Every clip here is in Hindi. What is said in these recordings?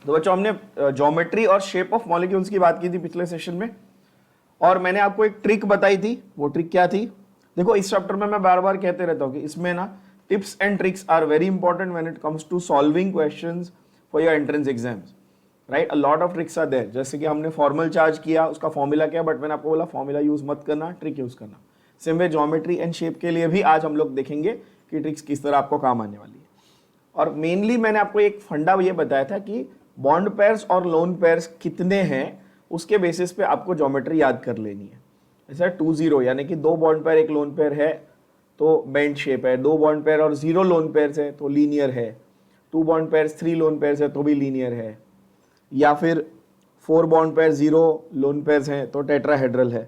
तो बच्चों हमने ज्योमेट्री और शेप ऑफ मॉलिक्यूल्स की बात की थी पिछले सेशन में, और मैंने आपको एक ट्रिक बताई थी। वो ट्रिक क्या थी? देखो इस चैप्टर में मैं बार बार कहते रहता हूँ कि इसमें ना tips and tricks are very important when it comes to solving questions for your entrance exams, right. A lot of tricks are there. जैसे कि हमने फॉर्मल चार्ज किया, उसका फॉर्मूला क्या, बट मैंने आपको बोला फॉर्मूला यूज मत करना, ट्रिक यूज करना। Same way geometry and shape के लिए भी आज हम लोग देखेंगे कि ट्रिक्स किस तरह आपको काम आने वाली है। और मेनली मैंने आपको एक फंडा ये बताया था कि बॉन्ड पेयर्स और लोन पेयर्स कितने हैं, उसके बेसिस पे आपको ज्योमेट्री याद कर लेनी है। जैसे 2-0 यानी कि 2 बॉन्ड पेयर 1 लोन पेयर है तो बेंड शेप है, 2 बॉन्ड पेयर और 0 लोन पेयर्स है तो लीनियर है, 2 बॉन्ड पेयर 3 लोन पेयर्स है तो भी लीनियर है, या फिर 4 बॉन्ड पेयर 0 लोन पेयर्स हैं तो टेट्राहेड्रल है।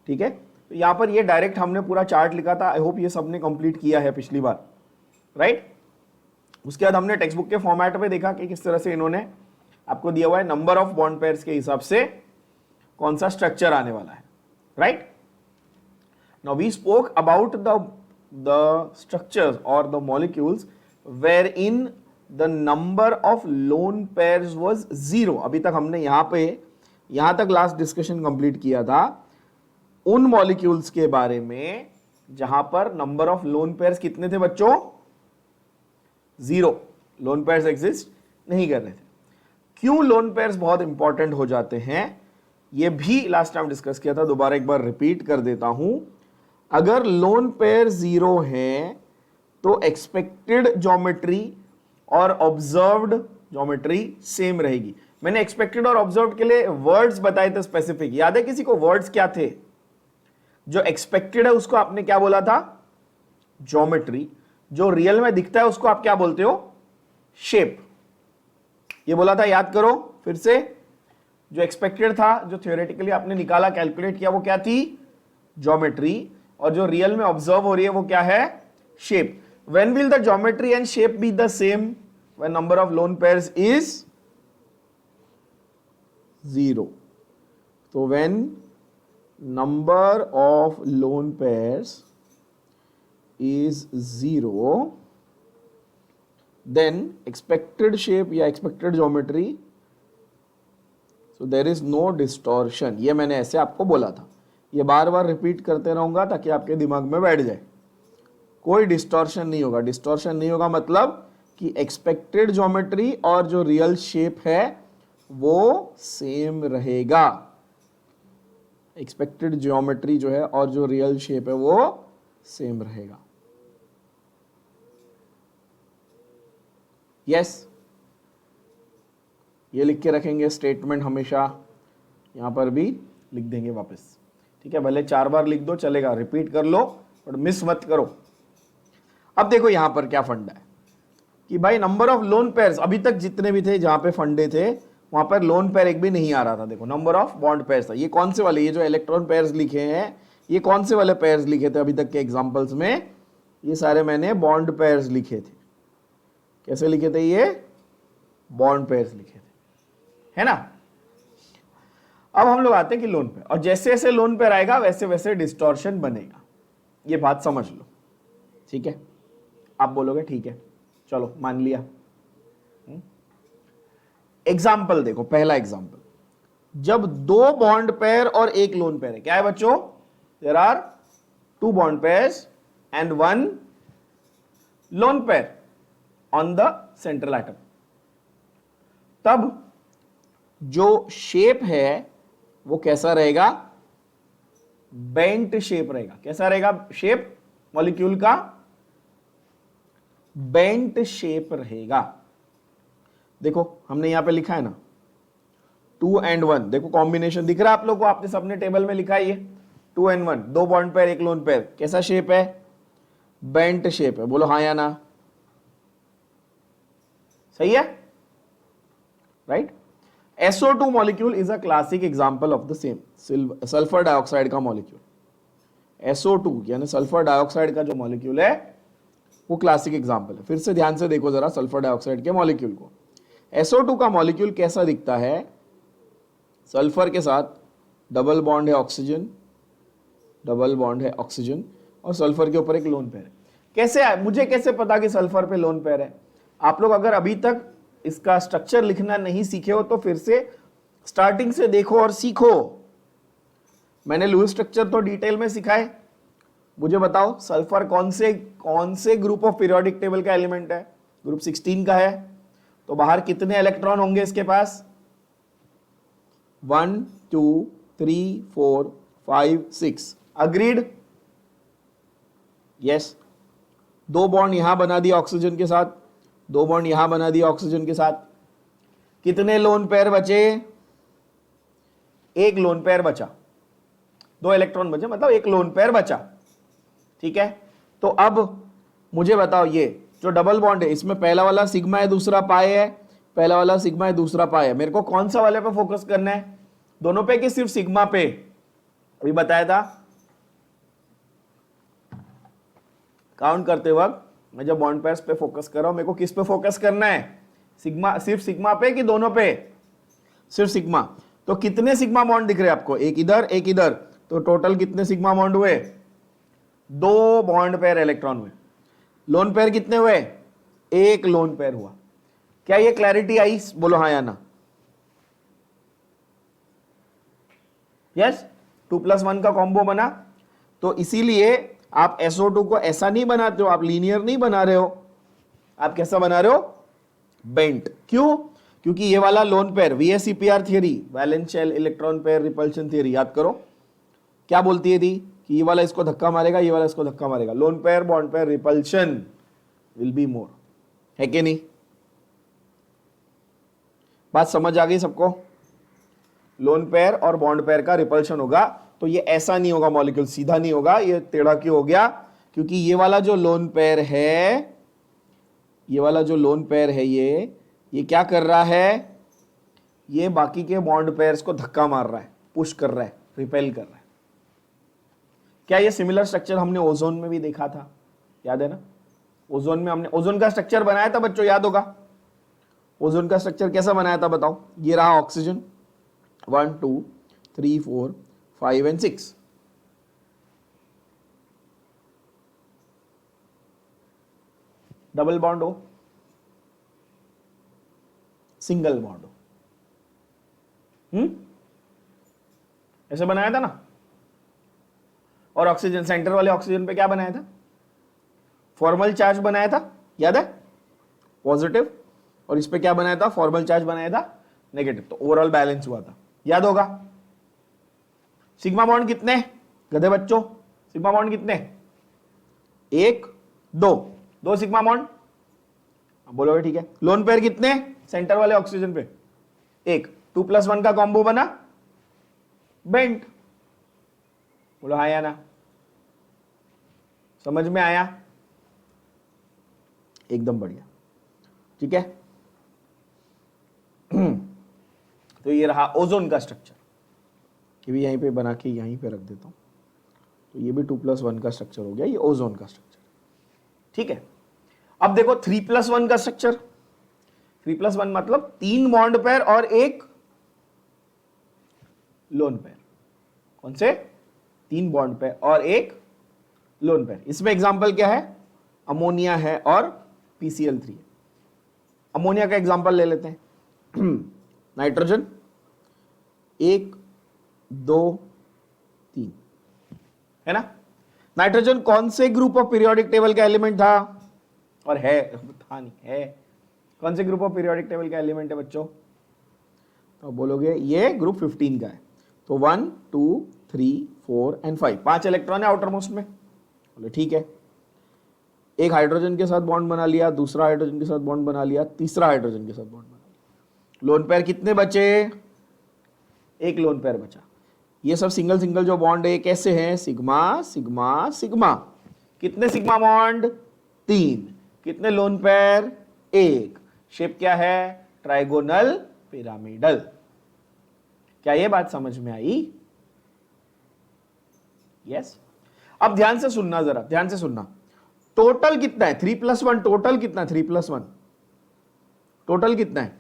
ठीक है, तो यहाँ पर ये डायरेक्ट हमने पूरा चार्ट लिखा था। आई होप ये सबने कंप्लीट किया है पिछली बार, राइट। उसके बाद हमने टेक्स्ट बुक के फॉर्मेट में देखा कि किस तरह से इन्होंने आपको दिया हुआ है नंबर ऑफ बॉन्ड पेयर्स के हिसाब से कौन सा स्ट्रक्चर आने वाला है, right. Now we spoke about the structures और the molecules where in the number of lone pairs was 0। अभी तक हमने यहां तक लास्ट डिस्कशन कंप्लीट किया था उन मॉलिक्यूल्स के बारे में जहां पर नंबर ऑफ लोन पेयर्स कितने थे बच्चों? 0। लोन पेयर्स एग्जिस्ट नहीं कर रहे थे। क्यों लोन पेयर्स बहुत इंपॉर्टेंट हो जाते हैं ये भी लास्ट टाइम डिस्कस किया था, दोबारा एक बार रिपीट कर देता हूं। अगर लोन पेयर 0 है तो एक्सपेक्टेड ज्योमेट्री और ऑब्जर्व्ड ज्योमेट्री सेम रहेगी। मैंने एक्सपेक्टेड और ऑब्जर्व्ड के लिए वर्ड्स बताए थे स्पेसिफिक, याद है किसी को वर्ड्स क्या थे? जो एक्सपेक्टेड है उसको आपने क्या बोला था? ज्योमेट्री। जो रियल में दिखता है उसको आप क्या बोलते हो? शेप। ये बोला था, याद करो फिर से। जो एक्सपेक्टेड था, जो थियोरेटिकली आपने निकाला, कैलकुलेट किया, वो क्या थी? ज्योमेट्री। और जो रियल में ऑब्जर्व हो रही है वो क्या है? Shape. When will the geometry and shape be the same? When number of lone pairs is 0। तो when number of lone pairs is 0, then expected shape या expected geometry, so there is no distortion। ये मैंने ऐसे आपको बोला था, ये बार बार रिपीट करते रहूंगा ताकि आपके दिमाग में बैठ जाए। कोई डिस्टॉर्शन नहीं होगा। डिस्टॉर्शन नहीं होगा मतलब कि एक्सपेक्टेड ज्योमेट्री और जो रियल शेप है वो सेम रहेगा। एक्सपेक्टेड ज्योमेट्री जो है और जो रियल शेप है वो सेम रहेगा। यस, ये लिख के रखेंगे स्टेटमेंट हमेशा, यहां पर भी लिख देंगे वापस। ठीक है, भले 4 बार लिख दो चलेगा, रिपीट कर लो बट मिस मत करो। अब देखो यहां पर क्या फंडा है कि भाई नंबर ऑफ लोन पेयर्स, अभी तक जितने भी थे जहां पे फंडे थे वहां पर लोन पेयर एक भी नहीं आ रहा था। देखो नंबर ऑफ बॉन्ड पेयर्स था। ये कौन से वाले? ये जो इलेक्ट्रॉन पेयर्स लिखे हैं ये कौन से वाले पेयर्स लिखे थे अभी तक के एग्जांपल्स में? ये सारे मैंने बॉन्ड पेयर्स लिखे थे। कैसे लिखे थे? ये बॉन्ड पेयर्स लिखे थे, है ना। अब हम लोग आते हैं कि लोन पेयर, और जैसे जैसे लोन पेयर आएगा वैसे वैसे डिस्टॉर्शन बनेगा। ये बात समझ लो, ठीक है। आप बोलोगे ठीक है, चलो मान लिया। एग्जाम्पल देखो, पहला एग्जाम्पल, जब 2 बॉन्ड पेयर और 1 लोन पेयर है। क्या है बच्चों? There are 2 bond pairs and 1 lone pair on the central atom. तब जो शेप है वो कैसा रहेगा? बेंट शेप रहेगा। कैसा रहेगा शेप? मॉलिक्यूल का बेंट शेप रहेगा। देखो हमने यहां पे लिखा है ना 2 and 1, देखो कॉम्बिनेशन दिख रहा है आप लोग को, आपने सबने टेबल में लिखा है ये 2 and 1, 2 bond pair 1 lone pair. कैसा शेप है? बेंट शेप है। बोलो हाँ या ना? सही है, right. SO2 molecule is a classic example of the same. Sulphur dioxide का मॉलिक्यूल SO2 यानी सल्फर डाइऑक्साइड का जो मॉलिक्यूल है वो क्लासिक एग्जांपल है। फिर से ध्यान से देखो जरा सल्फर डाइऑक्साइड के मॉलिक्यूल को। SO2 का मॉलिक्यूल कैसा दिखता है? सल्फर के साथ डबल बॉन्ड है ऑक्सीजन, डबल बॉन्ड है ऑक्सीजन, और सल्फर के ऊपर एक लोन पेयर है। कैसे मुझे कैसे पता कि सल्फर पे लोन पेयर है? आप लोग अगर अभी तक इसका स्ट्रक्चर लिखना नहीं सीखे हो तो फिर से स्टार्टिंग से देखो और सीखो। मैंने लुईस स्ट्रक्चर तो डिटेल में सिखाए। मुझे बताओ सल्फर कौन से ग्रुप ऑफ पीरियोडिक टेबल का एलिमेंट है? ग्रुप 16 का है। तो बाहर कितने इलेक्ट्रॉन होंगे इसके पास? 1 2 3 4 5 6। अग्रीड? यस। 2 बॉन्ड यहां बना दिया ऑक्सीजन के साथ, 2 बॉन्ड यहां बना दिया ऑक्सीजन के साथ। कितने लोन पेयर बचे? 1 लोन पेयर बचा। 2 इलेक्ट्रॉन बचे, मतलब 1 लोन पेयर बचा। ठीक है, तो अब मुझे बताओ ये जो डबल बॉन्ड है इसमें पहला वाला सिग्मा है, दूसरा पाई है, पहला वाला सिग्मा है, दूसरा पाई है। मेरे को कौन सा वाले पे फोकस करना है? दोनों पे कि सिर्फ सिग्मा पे? अभी बताया था काउंट करते वक्त मैं जब बॉन्ड पेयर्स पे फोकस कर रहा हूं, मेरे को किस पे फोकस करना है? सिग्मा, सिर्फ सिग्मा पे कि दोनों पे? सिर्फ सिग्मा। तो कितने सिग्मा बॉन्ड दिख रहे हैं आपको? एक इधर एक इधर, तो टोटल कितने सिग्मा बॉन्ड हुए? 2 बॉन्ड पेयर इलेक्ट्रॉन हुए। लोन पेयर कितने हुए? 1 लोन पेयर हुआ। क्या ये क्लैरिटी आई? बोलो हाँ या ना। यस, 2+1 का कॉम्बो बना। तो इसीलिए आप SO2 को ऐसा नहीं बनाते हो, आप लीनियर नहीं बना रहे हो, आप कैसा बना रहे हो? बेंट। क्यों? क्योंकि ये वाला lone pair VSEPR theory, valence shell electron pair repulsion theory, याद करो क्या बोलती है थी कि ये वाला इसको धक्का मारेगा, ये वाला इसको धक्का मारेगा। Lone pair bond pair repulsion will be more, है कि नहीं? बात समझ आ गई सबको? लोन पेयर और बॉन्ड पेयर का रिपल्शन होगा, तो ये ऐसा नहीं होगा, मॉलिक्यूल सीधा नहीं होगा, ये टेढ़ा क्यों हो गया? क्योंकि ये वाला जो लोन पेयर है, ये वाला जो लोन पेयर है, ये क्या कर रहा है? ये बाकी के बॉन्ड पेयर्स को धक्का मार रहा है, पुश कर रहा है, रिपेल कर रहा है। क्या ये सिमिलर स्ट्रक्चर हमने ओजोन में भी देखा था? याद है ना? ओजोन में हमने ओजोन का स्ट्रक्चर बनाया था बच्चों, याद होगा। ओजोन का स्ट्रक्चर कैसा बनाया था बताओ? ये रहा ऑक्सीजन, 1 2 3 4 5 एंड 6। डबल बॉन्ड हो, सिंगल बॉन्ड हो, ऐसे बनाया था ना। और ऑक्सीजन, सेंटर वाले ऑक्सीजन पे क्या बनाया था? फॉर्मल चार्ज बनाया था, याद है? पॉजिटिव। और इस पे क्या बनाया था? फॉर्मल चार्ज बनाया था, नेगेटिव। तो ओवरऑल बैलेंस हुआ था, याद होगा। सिग्मा बॉन्ड कितने गधे बच्चों? सिग्मा बॉन्ड कितने? 1 2 सिग्मा बॉन्ड, बोलोगे ठीक है। लोन पेयर कितने? सेंटर वाले ऑक्सीजन पे 1। 2+1 का कॉम्बो बना, बेंट। बोलो हाँ या ना? समझ में आया? एकदम बढ़िया, ठीक है। तो ये रहा ओजोन का स्ट्रक्चर, ये भी यहीं पे बना के यहीं पे रख देता हूं। तो ये भी 2+1 का स्ट्रक्चर हो गया, ये ओजोन का स्ट्रक्चर, ठीक है। अब देखो 3+1 का स्ट्रक्चर। 3+1 मतलब 3 बॉन्ड पेयर और 1 लोन पेयर। कौन से? 3 बॉन्ड पेयर और 1 लोन पेयर। इसमें एग्जांपल क्या है? अमोनिया है और PCl3 है। अमोनिया का एग्जांपल ले लेते हैं। नाइट्रोजन 1 2 3, है ना। नाइट्रोजन कौन से ग्रुप ऑफ पीरियोडिक टेबल का एलिमेंट था? और है, था नहीं, है। कौन से ग्रुप ऑफ पीरियोडिक टेबल का एलिमेंट है बच्चों? तो बोलोगे ये ग्रुप 15 का है। तो 1 2 3 4 एंड 5, 5 इलेक्ट्रॉन है आउटर मोस्ट में। बोले ठीक है। एक हाइड्रोजन के साथ बॉन्ड बना लिया, दूसरा हाइड्रोजन के साथ बॉन्ड बना लिया, तीसरा हाइड्रोजन के साथ बॉन्ड बना लिया। लोन पेयर कितने बचे? 1 लोन पेयर बचा। ये सब सिंगल सिंगल जो बॉन्ड है कैसे हैं? Sigma sigma sigma. कितने सिग्मा बॉन्ड? 3। कितने लोन पेयर? 1। शेप क्या है? Trigonal pyramidal. क्या ये बात समझ में आई? यस। अब ध्यान से सुनना, जरा ध्यान से सुनना। टोटल कितना है? 3+1 टोटल कितना है? 3+1 टोटल कितना है?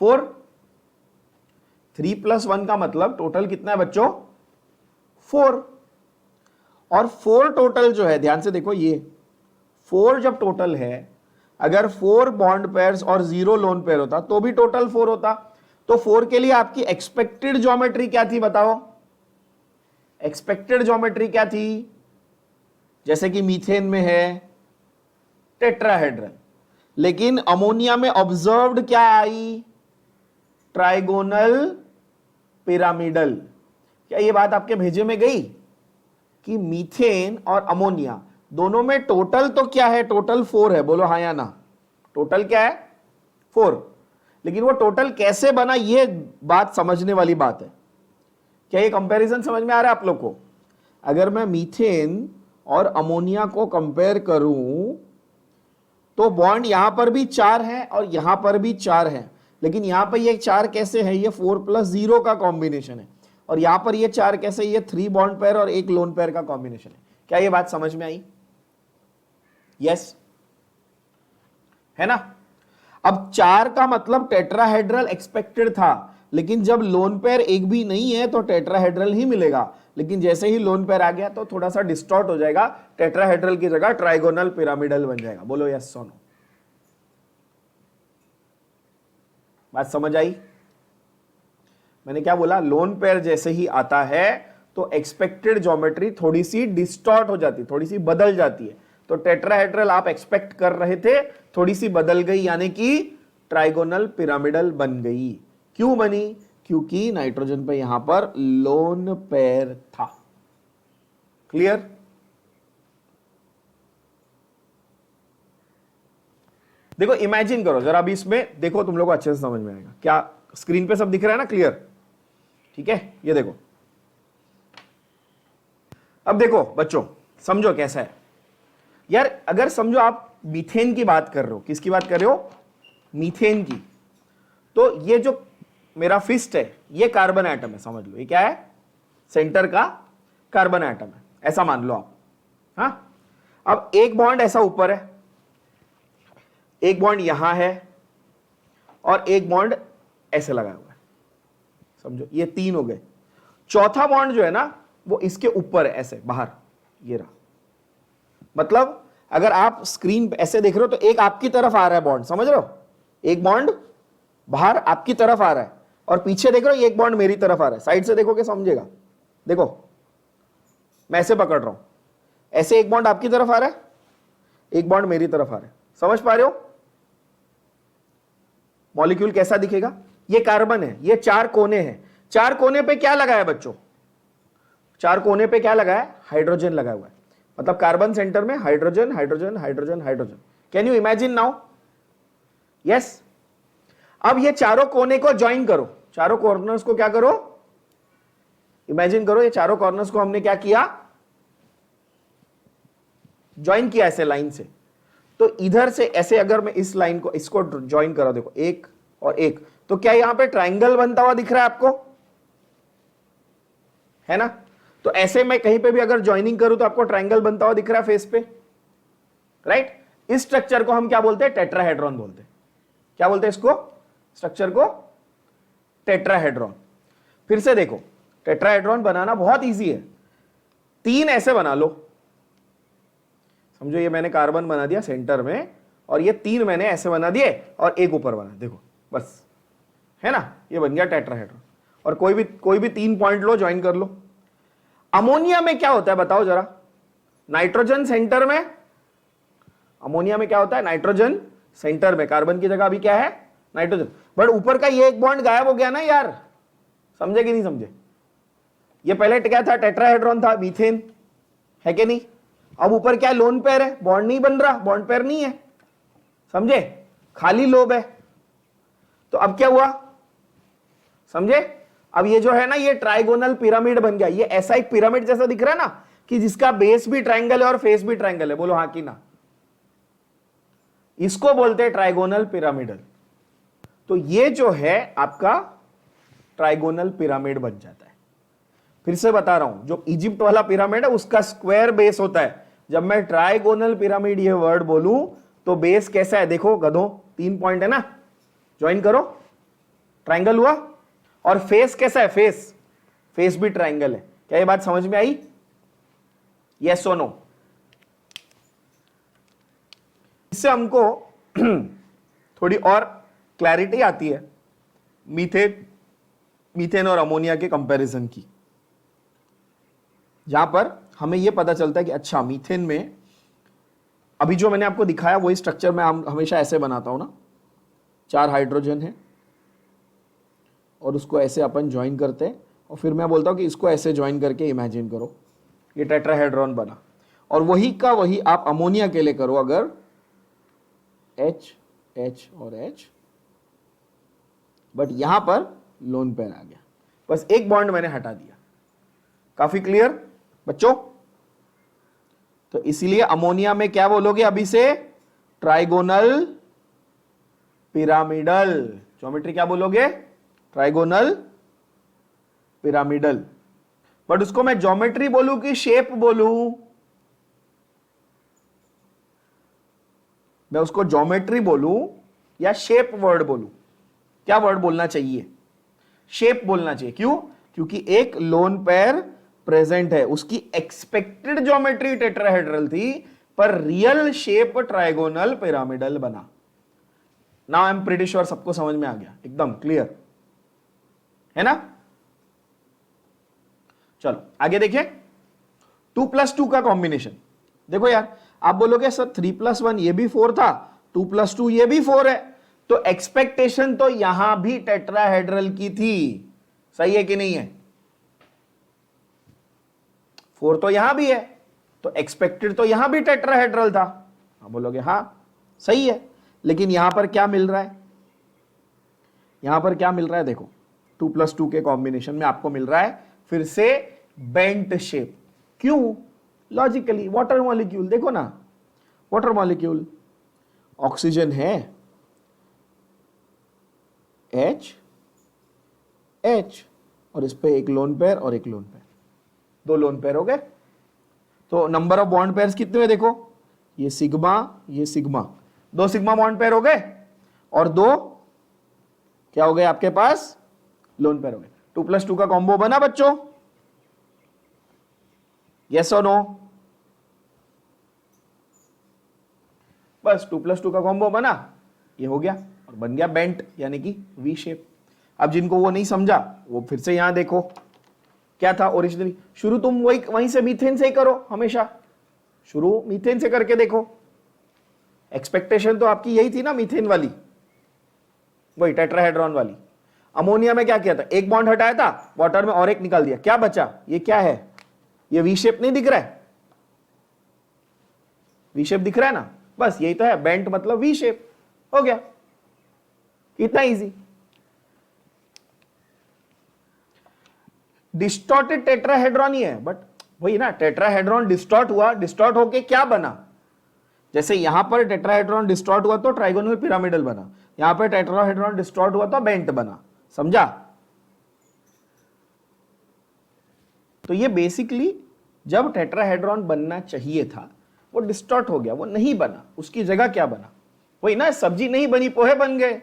4। 3+1 का मतलब टोटल कितना है बच्चों? 4। और 4 टोटल जो है, ध्यान से देखो, ये 4 जब टोटल है, अगर 4 बॉन्ड पेयर्स और 0 लोन पेयर होता तो भी टोटल 4 होता। तो 4 के लिए आपकी एक्सपेक्टेड ज्योमेट्री क्या थी बताओ? एक्सपेक्टेड ज्योमेट्री क्या थी? जैसे कि मीथेन में है टेट्राहेड्रल, लेकिन अमोनिया में ऑब्जर्व्ड क्या आई? Trigonal pyramidal. क्या ये बात आपके भेजे में गई कि मीथेन और अमोनिया दोनों में टोटल तो क्या है? टोटल 4 है, बोलो हाँ या ना। टोटल क्या है? 4। लेकिन वो टोटल कैसे बना, ये बात समझने वाली बात है। क्या ये कंपैरिजन समझ में आ रहा है आप लोग को? अगर मैं मीथेन और अमोनिया को कंपेयर करूं तो बॉन्ड यहां पर भी 4 है और यहां पर भी 4 है, लेकिन यहां पर ये 4 कैसे है? ये 4+0 का कॉम्बिनेशन है। और यहां पर ये 4 कैसे? ये 3 बॉन्ड पेयर और 1 लोन पेयर का कॉम्बिनेशन है। क्या ये बात समझ में आई? यस है ना? अब 4 का मतलब टेट्राहेड्रल एक्सपेक्टेड था, लेकिन जब लोन पेयर एक भी नहीं है तो टेट्राहेड्रल ही मिलेगा। लेकिन जैसे ही लोन पेयर आ गया तो थोड़ा सा डिस्टॉर्ट हो जाएगा, टेट्राहेड्रल की जगह ट्राइगोनल पिरामिडल बन जाएगा। बोलो यस और नो। बात समझ आई? मैंने क्या बोला? लोन पेयर जैसे ही आता है तो एक्सपेक्टेड ज्योमेट्री थोड़ी सी डिस्टॉर्ट हो जाती, थोड़ी सी बदल जाती है। तो टेट्राहेड्रल आप एक्सपेक्ट कर रहे थे, थोड़ी सी बदल गई, यानी कि ट्राइगोनल पिरामिडल बन गई। क्यों बनी? क्योंकि नाइट्रोजन पे यहां पर लोन पेयर था। क्लियर? देखो इमेजिन करो जरा, अभी इसमें देखो, तुम लोग को अच्छे से समझ में आएगा। क्या स्क्रीन पे सब दिख रहा है ना? क्लियर? ठीक है, ये देखो। अब देखो बच्चों, समझो कैसा है यार। अगर समझो आप मीथेन की बात कर रहे हो, किसकी बात कर रहे हो? मीथेन की। तो ये जो मेरा फिस्ट है ये कार्बन एटम है, समझ लो। ये क्या है? सेंटर का कार्बन एटम है, ऐसा मान लो आप। हाँ, अब एक बॉन्ड ऐसा ऊपर है, एक बॉन्ड यहां है और एक बॉन्ड ऐसे लगा हुआ है, समझो। ये 3 हो गए। चौथा बॉन्ड जो है ना वो इसके ऊपर है, ऐसे बाहर, ये रहा। मतलब अगर आप स्क्रीन पे ऐसे देख रहे हो तो एक आपकी तरफ आ रहा है बॉन्ड, समझ रहे हो? एक बॉन्ड बाहर आपकी तरफ आ रहा है और पीछे देख रहे हो एक बॉन्ड मेरी तरफ आ रहा है। साइड से देखोगे समझेगा। देखो मैं ऐसे पकड़ रहा हूं, ऐसे एक बॉन्ड आपकी तरफ आ रहा है, एक बॉन्ड मेरी तरफ आ रहा है। समझ पा रहे हो? मॉलिक्यूल कैसा दिखेगा? ये कार्बन है, ये 4 कोने हैं। 4 कोने पे क्या लगा है बच्चों? 4 कोने पे क्या लगा है? हाइड्रोजन लगा हुआ है। मतलब कार्बन सेंटर में hydrogen hydrogen hydrogen hydrogen. Can you imagine now? Yes. अब ये चारों कोने को ज्वाइन करो, चारों कॉर्नर्स को क्या करो? इमेजिन करो। ये चारों कॉर्नर्स को हमने क्या किया? ज्वाइन किया ऐसे लाइन से। तो इधर से ऐसे अगर मैं इस लाइन को, इसको ज्वाइन करा, देखो एक और एक, तो क्या यहां पे ट्राइंगल बनता हुआ दिख रहा है आपको? है ना? तो ऐसे मैं कहीं पे भी अगर ज्वाइनिंग करूं तो आपको ट्राइंगल बनता हुआ दिख रहा है फेस पे, राइट? इस स्ट्रक्चर को हम क्या बोलते हैं? टेट्राहेड्रॉन बोलते हैं। क्या बोलते हैं इसको? स्ट्रक्चर को टेट्राहेड्रॉन। फिर से देखो, टेट्राहेड्रॉन बनाना बहुत इजी है। 3 ऐसे बना लो, समझो। ये मैंने कार्बन बना दिया सेंटर में और ये 3 मैंने ऐसे बना दिए और एक ऊपर बना, देखो बस, है ना? ये बन गया टेट्राहेड्रॉन। और कोई भी 3 पॉइंट लो, ज्वाइन कर लो। अमोनिया में क्या होता है बताओ जरा? नाइट्रोजन सेंटर में। अमोनिया में क्या होता है? नाइट्रोजन सेंटर में, कार्बन की जगह अभी क्या है? नाइट्रोजन। बट ऊपर का ये एक बॉन्ड गायब हो गया ना यार, समझे कि नहीं समझे? ये पहले क्या था? टेट्राहेड्रॉन था, मीथेन, है कि नहीं? अब ऊपर क्या? लोन पेयर है, बॉन्ड नहीं बन रहा, बॉन्ड पेयर नहीं है, समझे? खाली लोब है। तो अब क्या हुआ, समझे? अब ये जो है ना, ये ट्राइगोनल पिरामिड बन गया। ये ऐसा एक पिरामिड जैसा दिख रहा है ना, कि जिसका बेस भी ट्राइंगल है और फेस भी ट्राइंगल है। बोलो हाँ कि ना? इसको बोलते हैं ट्राइगोनल पिरामिडल। तो ये जो है आपका ट्राइगोनल पिरामिड बन जाता है। फिर से बता रहा हूं, जो इजिप्ट वाला पिरामिड है उसका स्क्वायर बेस होता है। जब मैं ट्राइगोनल पिरामिड ये वर्ड बोलूं तो बेस कैसा है? देखो गधों, 3 पॉइंट है ना, ज्वाइन करो, ट्राइंगल हुआ। और फेस कैसा है? फेस भी ट्राइंगल है। क्या ये बात समझ में आई? यस और नो? इससे हमको थोड़ी और क्लैरिटी आती है मीथेन और अमोनिया के कंपैरिजन की, जहां पर हमें यह पता चलता है कि अच्छा मीथेन में अभी जो मैंने आपको दिखाया वही स्ट्रक्चर मैं हमेशा ऐसे बनाता हूं ना, 4 हाइड्रोजन है और उसको ऐसे अपन ज्वाइन करते हैं और फिर मैं बोलता हूं कि इसको ऐसे ज्वाइन करके इमेजिन करो, ये टेट्राहेड्रॉन बना। और वही का वही आप अमोनिया के लिए करो, अगर H H और H, बट यहां पर लोन पेयर आ गया, बस एक बॉन्ड मैंने हटा दिया। काफी क्लियर बच्चों? तो इसीलिए अमोनिया में क्या बोलोगे अभी से? Trigonal pyramidal. ज्योमेट्री क्या बोलोगे? Trigonal pyramidal. बट उसको मैं ज्योमेट्री बोलूं कि शेप बोलूं? मैं उसको ज्योमेट्री बोलूं या शेप वर्ड बोलूं? क्या वर्ड बोलना चाहिए? शेप बोलना चाहिए। क्यों? क्योंकि एक लोन पेयर प्रेजेंट है, उसकी एक्सपेक्टेड ज्योमेट्री टेट्राहेड्रल थी पर रियल शेप ट्राइगोनल पिरामिडल बना। Now I am pretty sure सबको समझ में आ गया, एकदम क्लियर है ना? चलो आगे देखिए, 2+2 का कॉम्बिनेशन। देखो यार, आप बोलोगे सर 3+1 ये भी 4 था, 2+2 ये भी 4 है, तो एक्सपेक्टेशन तो यहां भी टेट्राहेड्रल की थी, सही है कि नहीं है? 4 तो यहां भी है, तो एक्सपेक्टेड तो यहां भी टेट्राहेड्रल था। आप बोलोगे हां सही है, लेकिन यहां पर क्या मिल रहा है? यहां पर क्या मिल रहा है? देखो 2+2 के कॉम्बिनेशन में आपको मिल रहा है फिर से बेंट शेप। क्यों? लॉजिकली वाटर मॉलिक्यूल देखो ना, वाटर मॉलिक्यूल, ऑक्सीजन है H H और इस पे एक लोन पेयर और एक लोन पेयर, 2 लोन पेयर हो गए। तो नंबर ऑफ बॉन्ड पेयर्स कितने हुए? देखो ये सिग्मा, 2 सिग्मा बॉन्ड पेयर हो गए और 2 क्या हो गए आपके पास? लोन पेयर हो गए। 2+2 का कॉम्बो बना बच्चों? यस और नो? बस 2+2 का कॉम्बो बना, ये हो गया और बन गया बेंट यानी कि वी शेप। अब जिनको वो नहीं समझा वो फिर से यहां देखो क्या था ओरिजिनली। शुरू तुम वहीं से मीथेन से ही करो, हमेशा शुरू मीथेन से करके देखो। एक्सपेक्टेशन तो आपकी यही थी ना, मीथेन वाली, वही टेट्राहेड्रॉन वाली। अमोनिया में क्या किया था? एक बॉन्ड हटाया था, वाटर में और एक निकाल दिया, क्या बचा? ये क्या है? ये वी शेप नहीं दिख रहा है? वी शेप दिख रहा है ना? बस यही तो है, बेंट मतलब वी शेप, हो गया, इतना इजी। डिस्टॉर्टेड टेट्राहेड्रॉन ही है, बट वही ना, टेट्राहेड्रॉन डिस्टॉर्ट हुआ, डिस्टॉर्ट होके क्या बना? जैसे यहां पर टेट्राहेड्रॉन डिस्टॉर्ट हुआ तो ट्राइगोनल पिरामिडल बना, यहां पर टेट्राहेड्रॉन डिस्टॉर्ट हुआ तो बेंट बना, समझा? तो ये बेसिकली जब टेट्राहेड्रॉन बनना चाहिए था वो डिस्टॉर्ट हो गया, वो नहीं बना, उसकी जगह क्या बना? वही ना, सब्जी नहीं बनी पोहे बन गए,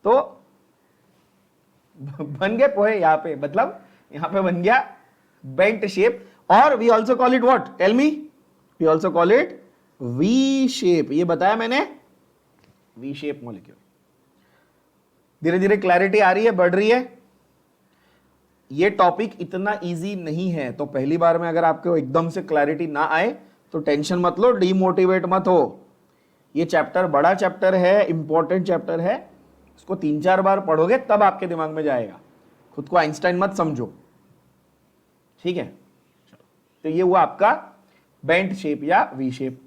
तो बन गए पोहे यहां पे, मतलब यहां पे बन गया बेंट शेप। और we also call it what? Tell me. We also call it V shape. ये बताया मैंने, वी शेप मॉलिक्यूल। धीरे धीरे क्लैरिटी आ रही है, बढ़ रही है। ये टॉपिक इतना इजी नहीं है, तो पहली बार में अगर आपको एकदम से क्लैरिटी ना आए तो टेंशन मत लो, डीमोटिवेट मत हो। ये चैप्टर बड़ा चैप्टर है, इंपॉर्टेंट चैप्टर है, इसको 3-4 बार पढ़ोगे तब आपके दिमाग में जाएगा। खुद को आइंस्टाइन मत समझो, ठीक है? तो ये हुआ आपका बेंट शेप या वी शेप।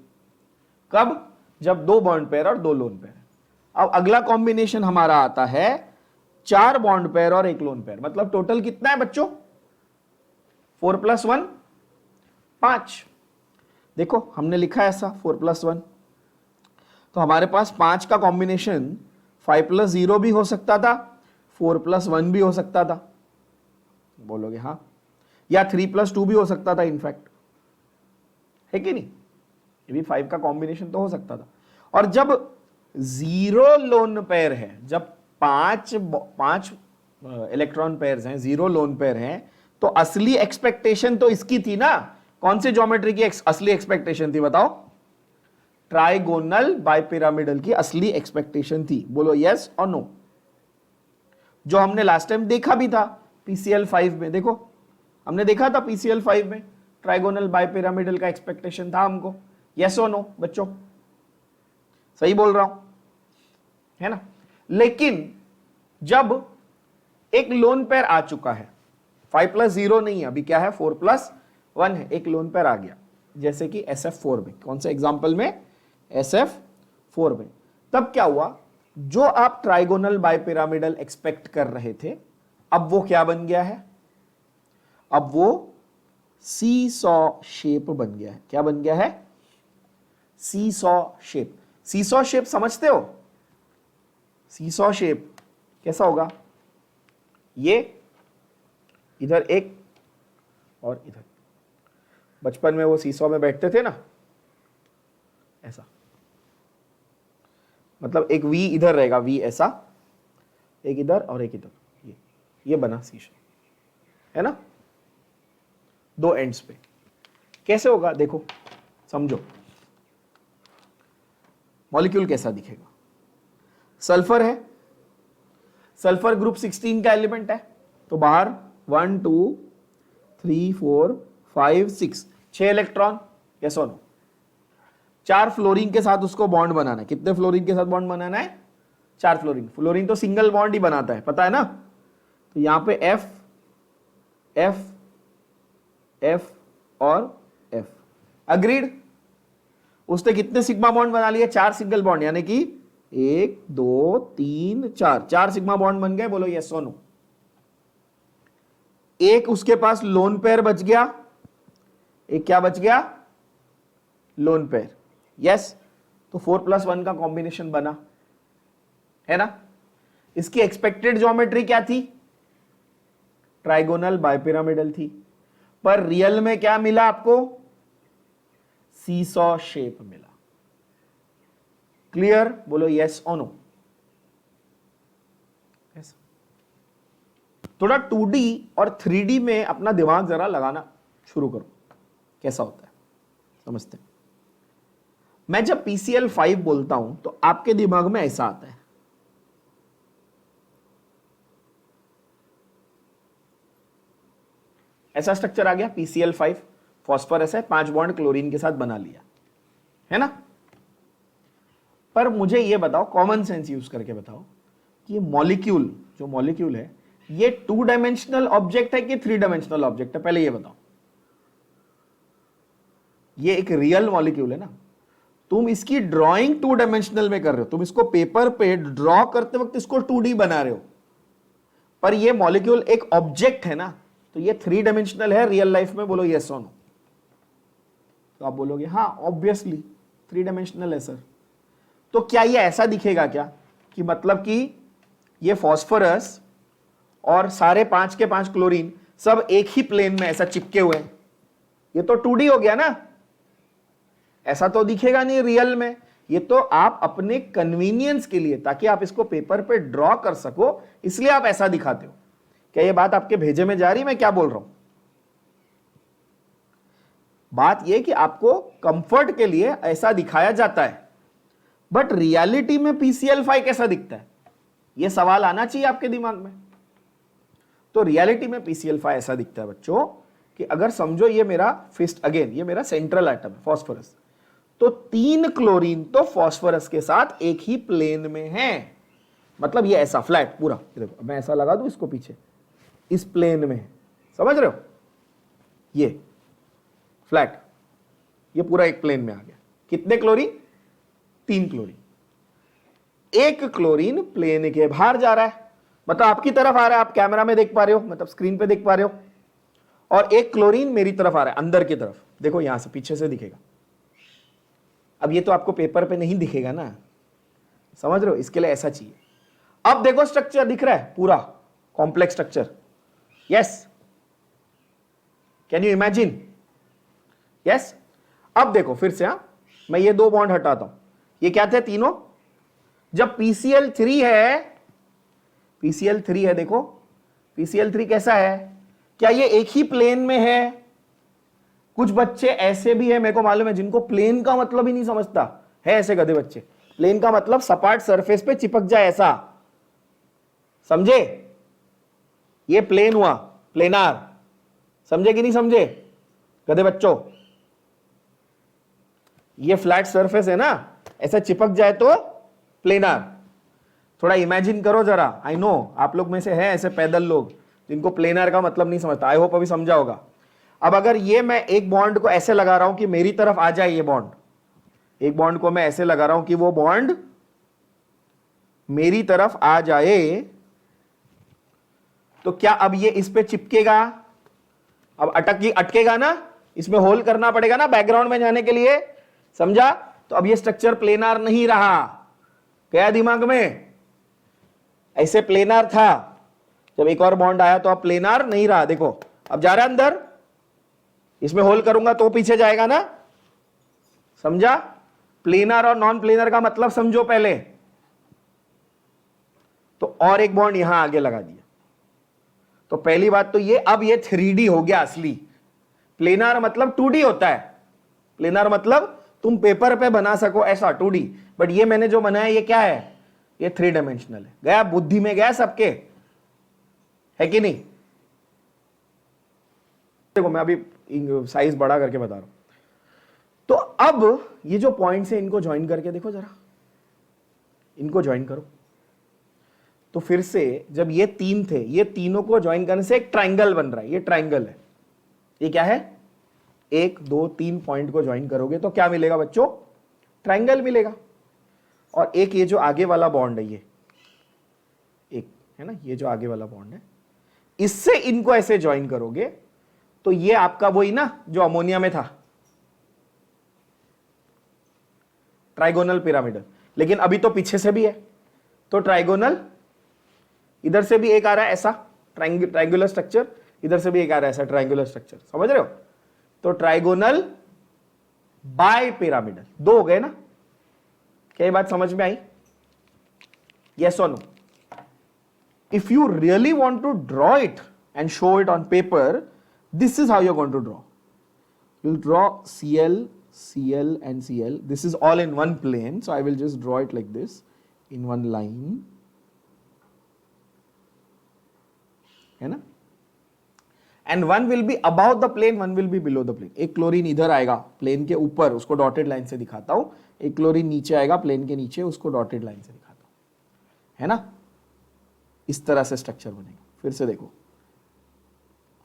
कब? जब 2 बॉन्ड पेयर और 2 लोन पेयर। अब अगला कॉम्बिनेशन हमारा आता है 4 बॉन्ड पेयर और 1 लोन पेयर। मतलब टोटल कितना है बच्चों? 4+1 5। देखो हमने लिखा है ऐसा 4+1, तो हमारे पास 5 का कॉम्बिनेशन 5+0 भी हो सकता था, 4+1 भी हो सकता था, बोलोगे हाँ, या 3+2 भी हो सकता था इनफैक्ट, है कि नहीं? ये भी 5 का कॉम्बिनेशन तो हो सकता था। और जब 0 लोन पेयर है, जब 5 इलेक्ट्रॉन पेयर्स हैं, 0 लोन पेयर हैं, तो असली एक्सपेक्टेशन तो इसकी थी ना। कौन सी ज्योमेट्री की असली एक्सपेक्टेशन थी बताओ? ट्राइगोनल बाइपिरामिडल की असली एक्सपेक्टेशन थी? बोलो यस और नो। जो हमने लास्ट टाइम देखा भी था पीसीएल 5 में, देखो हमने देखा था पीसीएल 5 में ट्राइगोनल बाइपिरामिडल का एक्सपेक्टेशन था हमको। यस और नो बच्चों? सही बोल रहा हूं है ना? लेकिन जब एक लोन पेयर आ चुका है, 5+0 नहीं है अभी, क्या है 4+1 है, एक लोन पेयर आ गया, जैसे कि SF4 में, कौन से एग्जाम्पल में? SF4 में। तब क्या हुआ, जो आप ट्राइगोनल बाइपिरामिडल एक्सपेक्ट कर रहे थे, अब वो क्या बन गया है? अब वो सीसॉ शेप बन गया है। क्या बन गया है? Seesaw shape. सीसॉ शेप समझते हो? सीसॉ शेप कैसा होगा? ये इधर एक और इधर, बचपन में वो सीसॉ में बैठते थे ना, ऐसा, मतलब एक वी इधर रहेगा, वी ऐसा, एक इधर और एक इधर, ये बना सीसॉ, है ना, दो एंड्स पे। कैसे होगा देखो, समझो। मॉलिक्यूल कैसा दिखेगा? सल्फर है, सल्फर ग्रुप 16 का एलिमेंट है, तो बाहर 1 2 3 4 5 6 6 इलेक्ट्रॉन, यस और नो? 4 फ्लोरीन के साथ उसको बॉन्ड बनाना है। कितने फ्लोरीन के साथ बॉन्ड बनाना है? 4 फ्लोरीन। फ्लोरीन तो सिंगल बॉन्ड ही बनाता है, पता है ना? तो यहां पे F F F और F, अग्रीड? उसने कितने सिग्मा बॉन्ड बना लिए? 4 सिंगल बॉन्ड, यानी कि 1 2 3 4, 4 सिग्मा बॉन्ड बन गए। बोलो यस और नो? एक उसके पास लोन पेयर बच गया, एक क्या बच गया? Lone pair. यस, तो 4+1 का कॉम्बिनेशन बना, है ना? इसकी एक्सपेक्टेड ज्योमेट्री क्या थी? ट्राइगोनल बाइपिरामिडल थी, पर रियल में क्या मिला आपको? सीसॉ शेप मिला। क्लियर? बोलो यस और नो? यस। थोड़ा 2D और 3D में अपना दिमाग जरा लगाना शुरू करो, कैसा होता है समझते हैं। मैं जब PCl 5 बोलता हूं तो आपके दिमाग में ऐसा आता है, ऐसा स्ट्रक्चर आ गया PCl 5, फॉस्फोरस है, 5 बॉन्ड क्लोरीन के साथ बना लिया, है ना? पर मुझे ये बताओ, कॉमन सेंस यूज करके बताओ कि मॉलिक्यूल, जो मॉलिक्यूल है, ये 2 डायमेंशनल ऑब्जेक्ट है कि 3 डायमेंशनल ऑब्जेक्ट है? पहले ये बताओ। ये एक रियल मॉलिक्यूल है ना, तुम इसकी ड्राइंग 2 डायमेंशनल में कर रहे हो, तुम इसको पेपर पे ड्रॉ करते वक्त इसको 2D बना रहे हो, पर ये मॉलिक्यूल एक ऑब्जेक्ट है ना, तो ये 3 डायमेंशनल है रियल लाइफ में। बोलो यस और नो? तो आप बोलोगे हाँ ऑब्वियसली 3 डायमेंशनल है सर। तो क्या ये ऐसा दिखेगा क्या कि मतलब कि ये फॉस्फोरस और सारे 5 के 5 क्लोरीन सब एक ही प्लेन में ऐसा चिपके हुए हैं? ये तो 2D हो गया ना, ऐसा तो दिखेगा नहीं रियल में। ये तो आप अपने कन्वीनियंस के लिए, ताकि आप इसको पेपर पे ड्रॉ कर सको, इसलिए आप ऐसा दिखाते हो। क्या ये बात आपके भेजे में जा रही? मैं क्या बोल रहा हूं? बात यह कि आपको कंफर्ट के लिए ऐसा दिखाया जाता है, बट रियलिटी में PCl 5 कैसा दिखता है? यह सवाल आना चाहिए आपके दिमाग में। तो रियलिटी में PCl 5 ऐसा दिखता है बच्चों कि अगर समझो ये मेरा फिस्ट, अगेन ये मेरा सेंट्रल एटम है फॉस्फोरस, तो 3 क्लोरीन तो फॉस्फोरस के साथ एक ही प्लेन में है, मतलब ये ऐसा फ्लैट पूरा, देखो मैं ऐसा लगा दूं इसको पीछे, इस प्लेन में है, समझ रहे हो? ये फ्लैट, ये पूरा एक प्लेन में आ गया। कितने क्लोरीन? 3 क्लोरीन। एक क्लोरीन प्लेन के बाहर जा रहा है, मतलब आपकी तरफ आ रहा है, आप कैमरा में देख पा रहे हो, मतलब स्क्रीन पे देख पा रहे हो, और एक क्लोरीन मेरी तरफ आ रहा है, अंदर की तरफ, देखो यहां से पीछे से दिखेगा। अब ये तो आपको पेपर पे नहीं दिखेगा ना, समझ रहे हो? इसके लिए ऐसा चाहिए। अब देखो स्ट्रक्चर दिख रहा है, पूरा complex structure. Yes, can you imagine? Yes. अब देखो फिर से, मैं ये 2 बॉन्ड हटाता हूं, ये क्या थे तीनों? जब PCl 3 है, PCl 3 है, देखो PCl 3 कैसा है? क्या ये एक ही प्लेन में है? कुछ बच्चे ऐसे भी है, मेरे को मालूम है, जिनको प्लेन का मतलब ही नहीं समझता, है ऐसे गधे बच्चे। प्लेन का मतलब सपाट सरफेस पे चिपक जाए ऐसा, समझे? ये प्लेन हुआ, प्लेनार। समझे कि नहीं समझे गधे बच्चों? ये फ्लैट सरफेस है ना, ऐसा चिपक जाए तो प्लेनार। थोड़ा इमेजिन करो जरा। आई नो आप लोग में से है ऐसे पैदल लोग जिनको प्लेनार का मतलब नहीं समझता। आई होप अभी समझा होगा। अब अगर ये मैं एक बॉन्ड को ऐसे लगा रहा हूं कि मेरी तरफ आ जाए ये बॉन्ड, एक बॉन्ड को मैं ऐसे लगा रहा हूं कि वो बॉन्ड मेरी तरफ आ जाए, तो क्या अब ये इस पे चिपकेगा? अब अटकेगा ना, इसमें होल करना पड़ेगा ना बैकग्राउंड में जाने के लिए, समझा? तो अब ये स्ट्रक्चर प्लेनार नहीं रहा। गया दिमाग में? ऐसे प्लेनार था, जब एक और बॉन्ड आया तो अब प्लेनार नहीं रहा। देखो अब जा रहा है अंदर, इसमें होल करूंगा तो पीछे जाएगा ना, समझा? प्लेनार और नॉन प्लेनर का मतलब समझो पहले। तो और एक बॉन्ड यहां आगे लगा दिया। तो पहली बात तो ये, अब ये 3D हो गया असली। प्लेनार मतलब 2D होता है। प्लेनार मतलब तुम पेपर पे बना सको ऐसा 2D, बट ये मैंने जो बनाया ये क्या है? ये 3 डायमेंशनल है। गया बुद्धि में, गया सबके, है कि नहीं? देखो मैं अभी साइज बड़ा करके बता रहा हूं। तो अब ये जो पॉइंट्स है इनको ज्वाइन करके देखो जरा, इनको ज्वाइन करो। तो फिर से जब ये 3 थे, ये तीनों को ज्वाइन करने से एक ट्राइंगल बन रहा है। ये ट्राइंगल है। ये क्या है? 1 2 3 पॉइंट को ज्वाइन करोगे तो क्या मिलेगा बच्चों? ट्राइंगल मिलेगा। और एक ये जो आगे वाला बॉन्ड है, ये एक है ना, ये जो आगे वाला बॉन्ड है, इससे इनको ऐसे ज्वाइन करोगे तो ये आपका वही ना जो अमोनिया में था, ट्राइगोनल पिरामिडल। लेकिन अभी तो पीछे से भी है, तो ट्राइगोनल, इधर से भी एक आ रहा है ऐसा ट्राइंगुलर स्ट्रक्चर, इधर से भी एक आ रहा है ऐसा ट्राइंगुलर स्ट्रक्चर, समझ रहे हो? तो ट्राइगोनल बाय पिरामिडल। 2 हो गए ना? क्या ये बात समझ में आई? यस और no? If you really want to draw it and show it on paper, this is how you're going to draw. You'll draw CL, CL and CL. This is all in one plane, so I will just draw it like this in one line. है ना? And one will be above the plane, one will be below the plane. एक क्लोरीन इधर आएगा प्लेन के ऊपर, उसको डॉटेड लाइन से दिखाता हूं। एक क्लोरीन नीचे आएगा प्लेन के नीचे, उसको डॉटेड लाइन से दिखाता हूं, है ना? इस तरह से स्ट्रक्चर बनेगा। फिर से देखो,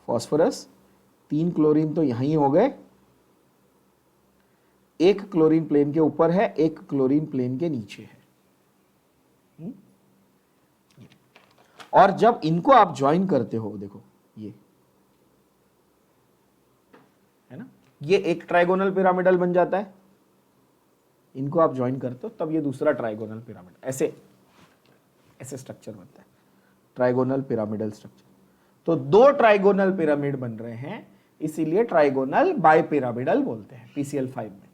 फॉस्फोरस, 3 क्लोरीन तो यहीं हो गए, एक क्लोरीन प्लेन के ऊपर है, एक क्लोरीन प्लेन के नीचे है। और जब इनको आप ज्वाइन करते हो, देखो ये है ना, ये एक ट्राइगोनल पिरामिडल बन जाता है। इनको आप ज्वाइन करते हो तब ये दूसरा ट्राइगोनल पिरामिड, ऐसे ऐसे स्ट्रक्चर बनता है, ट्राइगोनल पिरामिडल स्ट्रक्चर। तो 2 ट्राइगोनल पिरामिड बन रहे हैं, इसीलिए ट्राइगोनल बाय पिरामिडल बोलते हैं PCl5 में।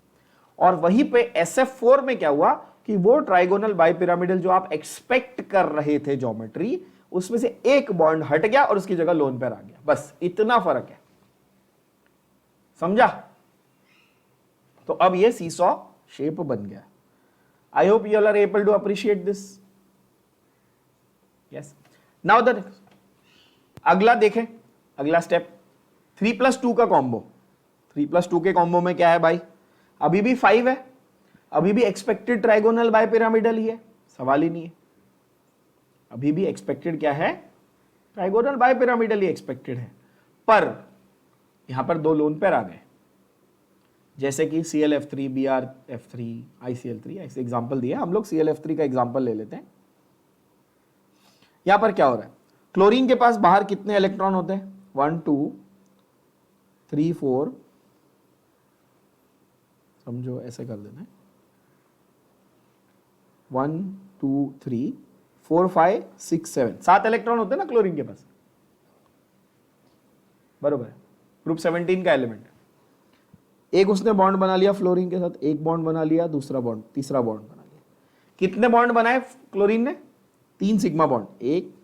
और वहीं पे SF4 में क्या हुआ कि वो ट्राइगोनल बाय पिरामिडल जो आप एक्सपेक्ट कर रहे थे ज्योमेट्री, उसमें से एक बॉन्ड हट गया और उसकी जगह लोन पेयर आ गया। बस इतना फर्क है, समझा? तो अब ये सीसॉ शेप बन गया। I hope you all are able to appreciate this. Yes, now the अगला देखें, अगला स्टेप 3+2 का कॉम्बो। 3+2 के कॉम्बो में क्या है भाई? अभी भी 5 है, अभी भी एक्सपेक्टेड ट्राइगोनल बाय पिरामिडल ही है, सवाल ही नहीं है। अभी भी एक्सपेक्टेड क्या है? ट्राइगोनल बाय पिरामिडल ही एक्सपेक्टेड है। पर यहां पर 2 लोन पेयर आ गए, जैसे कि ClF3, BrF3, ICl3, ऐसे एग्जाम्पल दिए। हम लोग ClF3 का एग्जाम्पल ले लेते हैं। यहां पर क्या हो रहा है? क्लोरीन के पास बाहर कितने इलेक्ट्रॉन होते हैं? 1 2 3 4, समझो ऐसे कर देना है, 1 2 3 4 5 6 7, 7 इलेक्ट्रॉन होते हैं ना क्लोरीन के पास, बरोबर है? ग्रुप 17 का एलिमेंट है। एक उसने बॉन्ड बना लिया फ्लोरीन के साथ, एक बॉन्ड बना लिया, दूसरा बॉन्ड, तीसरा बॉन्ड बना लिया। कितने बॉन्ड बनाए क्लोरीन ने? 3 सिग्मा बॉन्ड, 1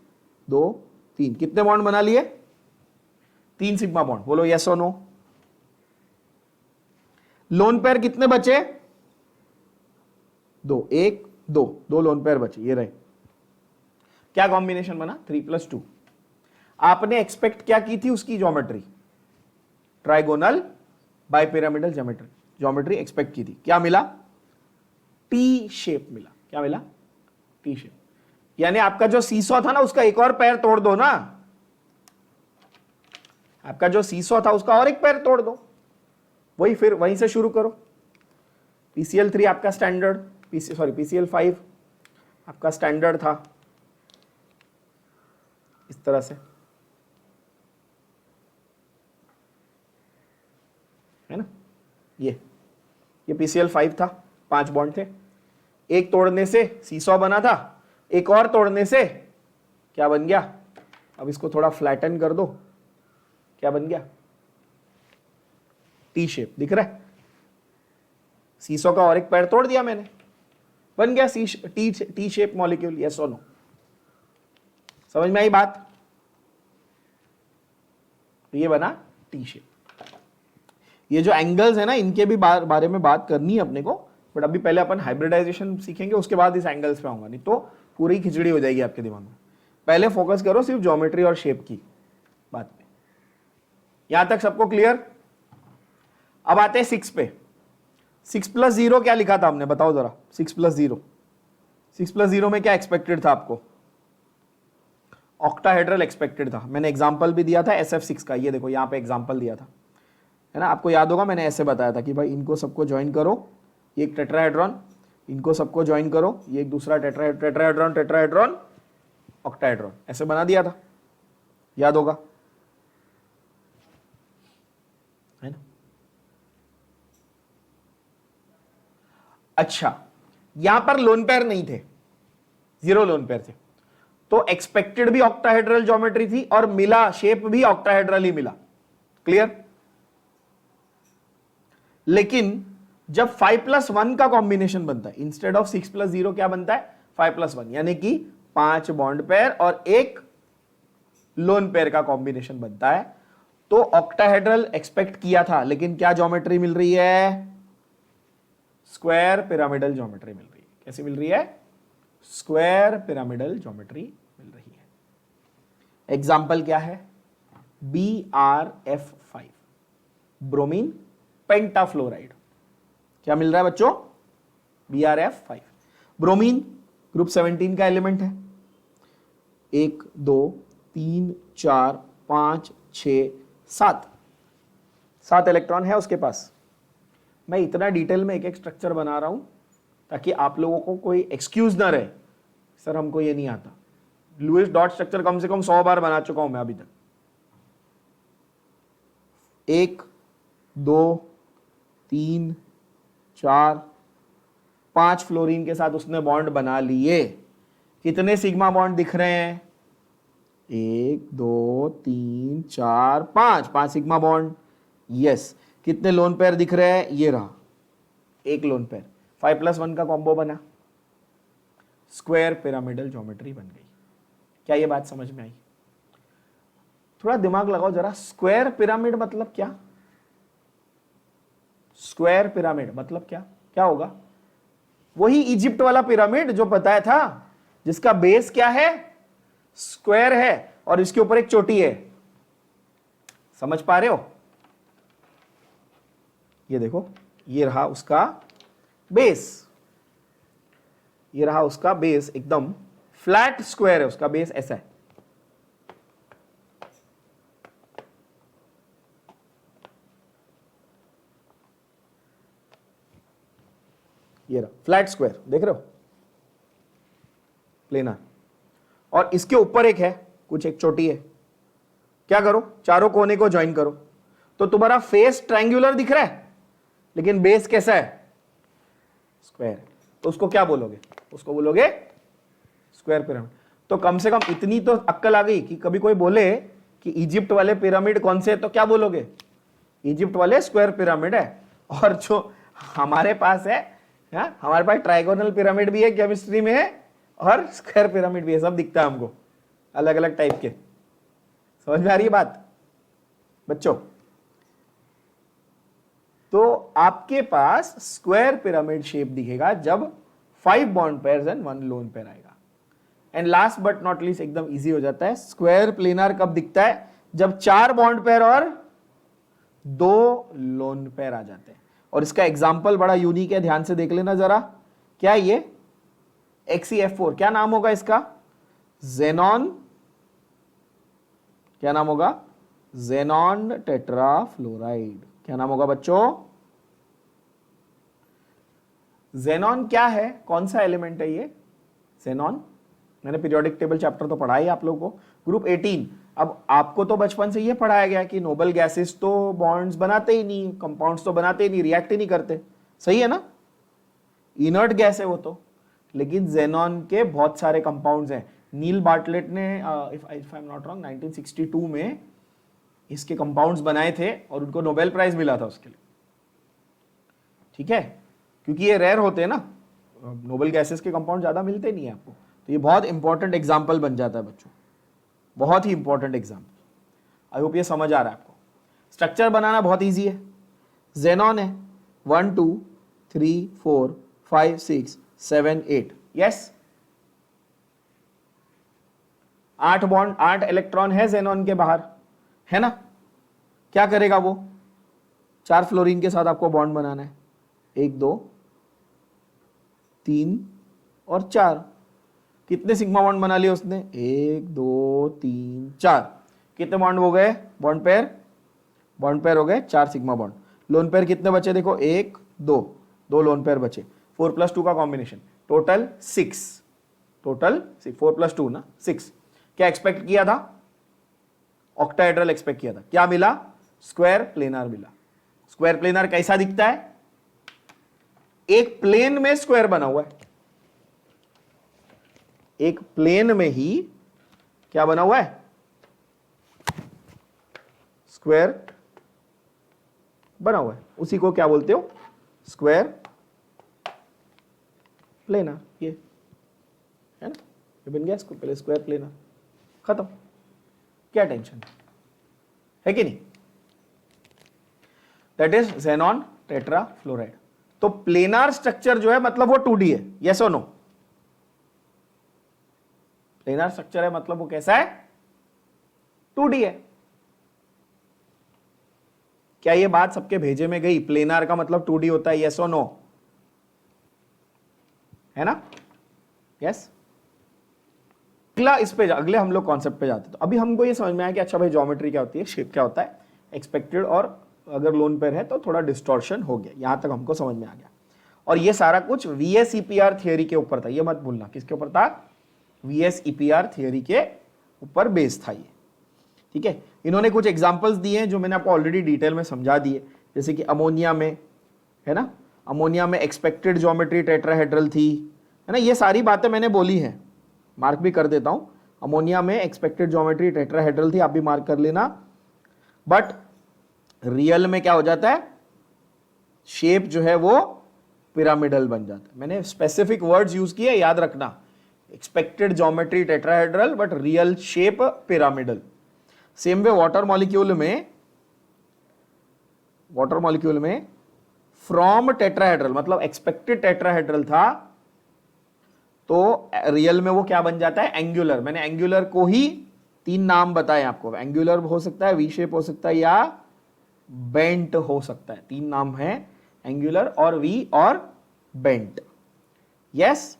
2 3। कितने बॉन्ड बना लिए? 3 सिग्मा बॉन्ड। बोलो यस और नो? लोन पेयर कितने बचे? 2, 1 2, 2 लोन पेयर बचे, ये रहे। क्या कॉम्बिनेशन बना? 3+2। आपने एक्सपेक्ट क्या की थी उसकी geometry? Trigonal bipyramidal geometry expect की थी। क्या मिला? टी शेप मिला। क्या मिला? T shape. यानी आपका जो सीसॉ था ना उसका एक और पैर तोड़ दो ना, आपका जो सीसॉ था उसका और एक पैर तोड़ दो, वही फिर वहीं से शुरू करो। PCL3 आपका स्टैंडर्ड, PCL5 आपका स्टैंडर्ड था इस तरह से, है ना? ये PCL5 था, 5 बॉन्ड थे, एक तोड़ने से सीसॉ बना था, एक और तोड़ने से क्या बन गया? अब इसको थोड़ा फ्लैटन कर दो, क्या बन गया? T shape. दिख रहा है? सीसॉ का और एक पैर तोड़ दिया मैंने, बन गया टी शेप मॉलिक्यूल। यस और नो? समझ में आई बात? ये बना टी शेप। ये जो एंगल्स है ना, इनके भी बारे में बात करनी है अपने को, बट अभी पहले अपन हाइब्रिडाइजेशन सीखेंगे, उसके बाद इस एंगल्स पे आऊंगा, नहीं तो पूरी खिचड़ी हो जाएगी आपके दिमाग में। पहले फोकस करो सिर्फ ज्योमेट्री और शेप की बात पे। यहां तक सबको क्लियर? अब आते हैं 6 पे। 6+0 क्या लिखा था हमने? बताओ जरा। 6+0, 6+0 में क्या एक्सपेक्टेड था आपको? ऑक्टाहेड्रल एक्सपेक्टेड था। मैंने एग्जांपल भी दिया था SF6 का, ये देखो यहां पे एग्जांपल दिया था, है ना? आपको याद होगा मैंने ऐसे बताया था कि भाई इनको सबको ज्वाइन करो, ये एक टेट्राहेड्रॉन, इनको सबको ज्वाइन करो, ये एक दूसरा टेट्राहेड्रॉन ऑक्टाहेड्रॉन, ऐसे बना दिया था, याद होगा, है ना? अच्छा, यहां पर लोन पेयर नहीं थे, 0 लोन पेयर थे, तो एक्सपेक्टेड भी ऑक्टाहेड्रल ज्योमेट्री थी और मिला शेप भी ऑक्टाहेड्रल ही मिला। क्लियर? लेकिन जब 5+1 का कॉम्बिनेशन बनता है, इंस्टेड ऑफ 6+0 क्या बनता है? 5+1, यानी कि 5 बॉन्ड पेयर और एक लोन पेयर का कॉम्बिनेशन बनता है, तो ऑक्टाहेड्रल एक्सपेक्ट किया था, लेकिन क्या ज्योमेट्री मिल रही है? स्क्वायर पिरामिडल ज्योमेट्री मिल रही है। कैसी मिल रही है? स्क्वायर पिरामिडल ज्योमेट्री मिल रही है। एग्जाम्पल क्या है? BrF5, bromine पेंटाफ्लोराइड। क्या मिल रहा है बच्चों? BrF5, ब्रोमीन ग्रुप 17 का एलिमेंट है। 1 2 3 4 5 6 7 इलेक्ट्रॉन है उसके पास। मैं इतना डिटेल में एक एक स्ट्रक्चर बना रहा हूं ताकि आप लोगों को कोई एक्सक्यूज ना रहे, सर हमको ये नहीं आता। लुईस डॉट स्ट्रक्चर कम से कम 100 बार बना चुका हूं मैं अभी तक। 1 2 3 4 5 फ्लोरीन के साथ उसने बॉन्ड बना लिए। कितने सिग्मा बॉन्ड दिख रहे हैं? 1 2 3 4 5 सिग्मा बॉन्ड। यस। कितने लोन पेयर दिख रहे हैं? ये रहा, एक लोन पेयर। 5+1 का कॉम्बो बना, स्क्वायर पिरामिडल ज्योमेट्री बन गई। क्या ये बात समझ में आई? थोड़ा दिमाग लगाओ जरा। स्क्वायर पिरामिड मतलब क्या? स्क्वायर पिरामिड मतलब क्या? क्या होगा? वही इजिप्ट वाला पिरामिड जो बताया था, जिसका बेस क्या है? स्क्वायर है और इसके ऊपर एक चोटी है। समझ पा रहे हो? ये देखो, ये रहा उसका बेस, ये रहा उसका बेस, एकदम फ्लैट स्क्वायर है उसका बेस, ऐसा है। ये रहा फ्लैट स्क्वायर, देख रहे हो? प्लेनर। और इसके ऊपर एक है, कुछ एक चोटी है। क्या करो? चारों कोने को ज्वाइन करो, तो तुम्हारा फेस ट्रायंगुलर दिख रहा है, लेकिन बेस कैसा है? स्क्वायर। तो उसको क्या बोलोगे? उसको बोलोगे स्क्वायर पिरामिड। तो कम से कम इतनी तो अक्ल आ गई कि कभी कोई बोले कि इजिप्ट वाले पिरामिड कौन से है, तो क्या बोलोगे? इजिप्ट वाले स्क्वायर पिरामिड है। और जो हमारे पास है, हमारे पास ट्राइगोनल पिरामिड भी है केमिस्ट्री में है, और स्क्वायर पिरामिड भी है, सब दिखता है हमको अलग अलग टाइप के। समझ में आ रही है बात बच्चों? तो आपके पास स्क्वायर पिरामिड शेप दिखेगा जब 5 bond pairs and 1 lone pair आएगा। And last but not least एकदम इजी हो जाता है, स्क्वायर प्लेनर कब दिखता है? जब 4 बॉन्ड पेयर और 2 लोन पेयर आ जाते हैं। और इसका एग्जाम्पल बड़ा यूनिक है, ध्यान से देख लेना जरा। क्या ये XeF4, क्या नाम होगा इसका? ज़ेनॉन, क्या नाम होगा? Xenon tetrafluoride. क्या नाम होगा बच्चों? ज़ेनॉन क्या है, कौन सा एलिमेंट है ये ज़ेनॉन? मैंने पीरियोडिक टेबल चैप्टर तो पढ़ा ही आप लोगों को, ग्रुप 18। अब आपको तो बचपन से ये पढ़ाया गया कि नोबल गैसेस तो बॉन्ड्स बनाते ही नहीं, कंपाउंड्स तो बनाते ही नहीं, रिएक्ट ही नहीं करते, सही है ना? इनर्ट गैस है वो तो। लेकिन ज़ेनॉन के बहुत सारे कंपाउंड्स हैं। नील बार्टलेट ने if I am not wrong 1962 में इसके कंपाउंड्स बनाए थे और उनको नोबेल प्राइज मिला था उसके लिए, ठीक है? क्योंकि ये रेयर होते हैं ना, नोबल गैसेस के कंपाउंड ज्यादा मिलते नहीं है आपको, तो ये बहुत इंपॉर्टेंट एग्जाम्पल बन जाता है बच्चों, बहुत ही इंपॉर्टेंट एग्जाम्पल। आई होप ये समझ आ रहा है आपको। स्ट्रक्चर बनाना बहुत ईजी है। ज़ेनॉन है 1 2 3 4 5 6 7 8, यस 8 बॉन्ड 8 इलेक्ट्रॉन है ज़ेनॉन के बाहर, है ना? क्या करेगा वो? 4 फ्लोरीन के साथ आपको बॉन्ड बनाना है, 1 2 3 और 4। कितने सिग्मा बॉन्ड बना लिए उसने? 1 2 3 4। कितने बॉन्ड हो गए? बॉन्ड पेयर हो गए 4 सिग्मा बॉन्ड। लोन पेयर कितने बचे? देखो 1 2 2 लोन पेयर बचे, 4 + 2 का कॉम्बिनेशन, टोटल 6, टोटल 6, 4 + 2 ना 6। क्या एक्सपेक्ट किया था? ऑक्टाहेड्रल एक्सपेक्ट किया था, क्या मिला? स्क्वायर प्लेनर मिला। स्क्वायर प्लेनर कैसा दिखता है? एक प्लेन में स्क्वायर बना हुआ है, एक प्लेन में ही क्या बना हुआ है? स्क्वायर बना हुआ है, उसी को क्या बोलते हो? Square planar. ये है ना, ये बन गया इसको पहले स्क्वायर प्लेनर, खत्म। क्या टेंशन है कि नहीं? That is xenon tetrafluoride. तो प्लेनार स्ट्रक्चर जो है मतलब वो 2D है, यस और नो? प्लेनार स्ट्रक्चर है मतलब वो कैसा है? 2D है। क्या ये बात सबके भेजे में गई? प्लेनार का मतलब 2D होता है, यस और नो? है ना? यस। अगला इस पे अगले हम लोग कॉन्सेप्ट पे जाते हैं। तो अभी हमको ये समझ में आया कि अच्छा भाई ज्योमेट्री क्या होती है, शेप क्या होता है, एक्सपेक्टेड, और अगर लोन पेयर है तो थोड़ा डिस्टॉर्शन हो गया, यहां तक हमको समझ में आ गया। और ये सारा कुछ VSEPR थियोरी के ऊपर था, ये मत भूलना। किसके ऊपर था? VSEPR थियोरी के ऊपर बेस था ये, ठीक है? इन्होंने कुछ एग्जांपल्स दिए हैं जो मैंने आपको ऑलरेडी डिटेल में समझा दिए, जैसे कि अमोनिया में, है ना, अमोनिया में एक्सपेक्टेड ज्योमेट्री टेट्राहेड्रल थी, है ना, ये सारी बातें मैंने बोली हैं, मार्क भी कर देता हूं। अमोनिया में एक्सपेक्टेड ज्योमेट्री टेट्राहेड्रल थी, आप भी मार्क कर लेना। बट रियल में क्या हो जाता है? शेप जो है वो पिरामिडल बन जाता है। मैंने स्पेसिफिक वर्ड्स यूज किए, याद रखना। Expected geometry tetrahedral but real shape pyramidal. Same way water molecule में फ्रॉम टेट्राहेड्रल मतलब एक्सपेक्टेड टेट्राहेड्रल था, तो रियल में वो क्या बन जाता है? एंगुलर। मैंने एंगुलर को ही 3 नाम बताए आपको। एंगुलर हो सकता है, वी शेप हो सकता है, या बेंट हो सकता है। 3 नाम है, एंगुलर और वी और बेंट, यस।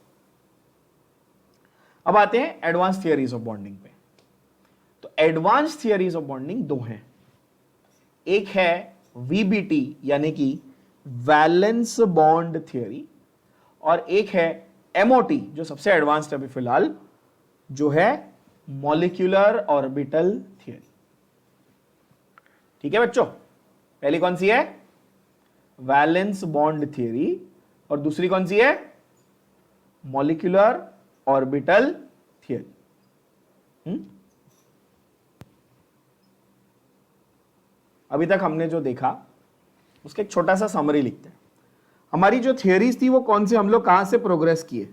अब आते हैं एडवांस थियरीज ऑफ बॉन्डिंग पे। तो एडवांस थियरीज ऑफ बॉन्डिंग 2 हैं। एक है VBT यानी कि वैलेंस बॉन्ड थियरी, और एक है MOT जो सबसे एडवांस्ड है अभी फिलहाल, जो है मॉलिक्यूलर ऑर्बिटल थियरी। ठीक है बच्चों? पहली कौन सी है? वैलेंस बॉन्ड थियरी, और दूसरी कौन सी है? Molecular orbital theory. अभी तक हमने जो देखा उसका एक छोटा सा समरी लिखते हैं। हमारी जो थियरीज थी वो कौन से, हम लोग कहां से प्रोग्रेस किए?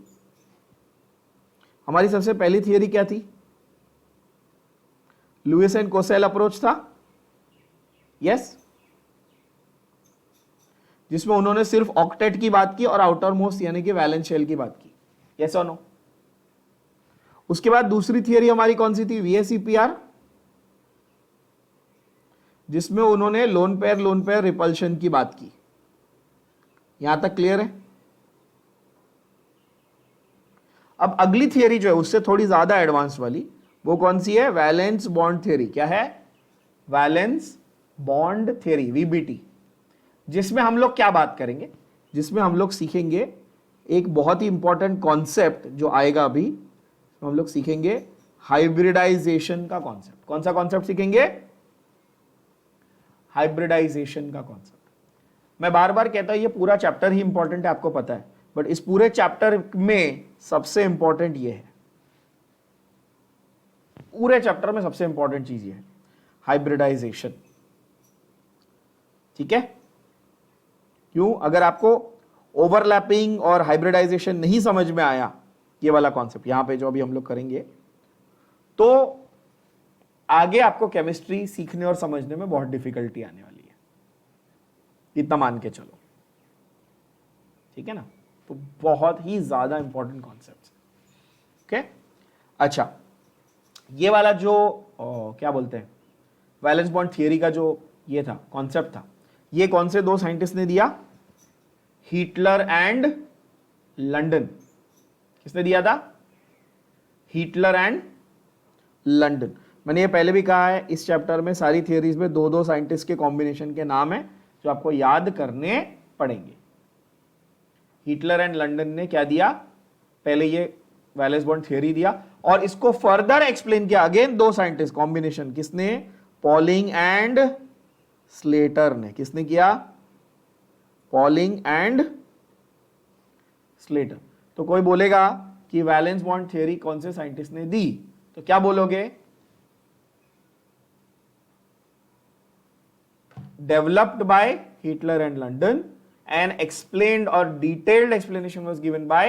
हमारी सबसे पहली थियरी क्या थी? लुईस एंड कोसेल अप्रोच था, यस। जिसमें उन्होंने सिर्फ ऑक्टेट की बात की और आउटर मोस्ट यानी कि वैलेंस शेल की बात की। यस और नो? उसके बाद दूसरी थियरी हमारी कौन सी थी? VSEPR, जिसमें उन्होंने लोन पेयर रिपल्शन की बात की। यहां तक क्लियर है? अब अगली थियरी जो है उससे थोड़ी ज्यादा एडवांस वाली, वो कौन सी है? Valence bond theory. क्या है? वैलेंस बॉन्ड थियरी, VBT, जिसमें हम लोग क्या बात करेंगे? जिसमें हम लोग सीखेंगे एक बहुत ही इंपॉर्टेंट कॉन्सेप्ट जो आएगा अभी, हम लोग सीखेंगे हाइब्रिडाइजेशन का कॉन्सेप्ट। कौन सा कॉन्सेप्ट सीखेंगे? हाइब्रिडाइजेशन का कॉन्सेप्ट। मैं बार बार कहता हूं ये पूरा चैप्टर ही इंपॉर्टेंट है, आपको पता है, बट इस पूरे चैप्टर में सबसे इंपॉर्टेंट ये है, पूरे चैप्टर में सबसे इंपॉर्टेंट चीज ये है, हाइब्रिडाइजेशन। ठीक है? क्यों? अगर आपको ओवरलैपिंग और हाइब्रिडाइजेशन नहीं समझ में आया, ये वाला कॉन्सेप्ट यहां पे जो अभी हम लोग करेंगे, तो आगे आपको केमिस्ट्री सीखने और समझने में बहुत डिफिकल्टी आने वाली है, इतना मान के चलो। ठीक है ना? तो बहुत ही ज्यादा इंपॉर्टेंट कॉन्सेप्ट। ओके, अच्छा, ये वाला जो क्या बोलते हैं, वैलेंस बॉन्ड थियरी का जो ये था, कॉन्सेप्ट था, ये कौन से दो साइंटिस्ट ने दिया? Hitler and London. किसने दिया था? Hitler and London. मैंने ये पहले भी कहा है, इस चैप्टर में सारी थियरीज में दो दो साइंटिस्ट के कॉम्बिनेशन के नाम है जो आपको याद करने पड़ेंगे। हिटलर एंड लंडन ने क्या दिया? पहले ये वैलेंस बॉन्ड थियरी दिया और इसको फर्दर एक्सप्लेन किया अगेन दो साइंटिस्ट कॉम्बिनेशन। किसने? पॉलिंग एंड स्लेटर ने। किसने किया? Polling and Slater. तो कोई बोलेगा कि वैलेंस बॉन्ड थियरी कौन से साइंटिस्ट ने दी, तो क्या बोलोगे? Developed by Hitler and London and explained or detailed explanation was given by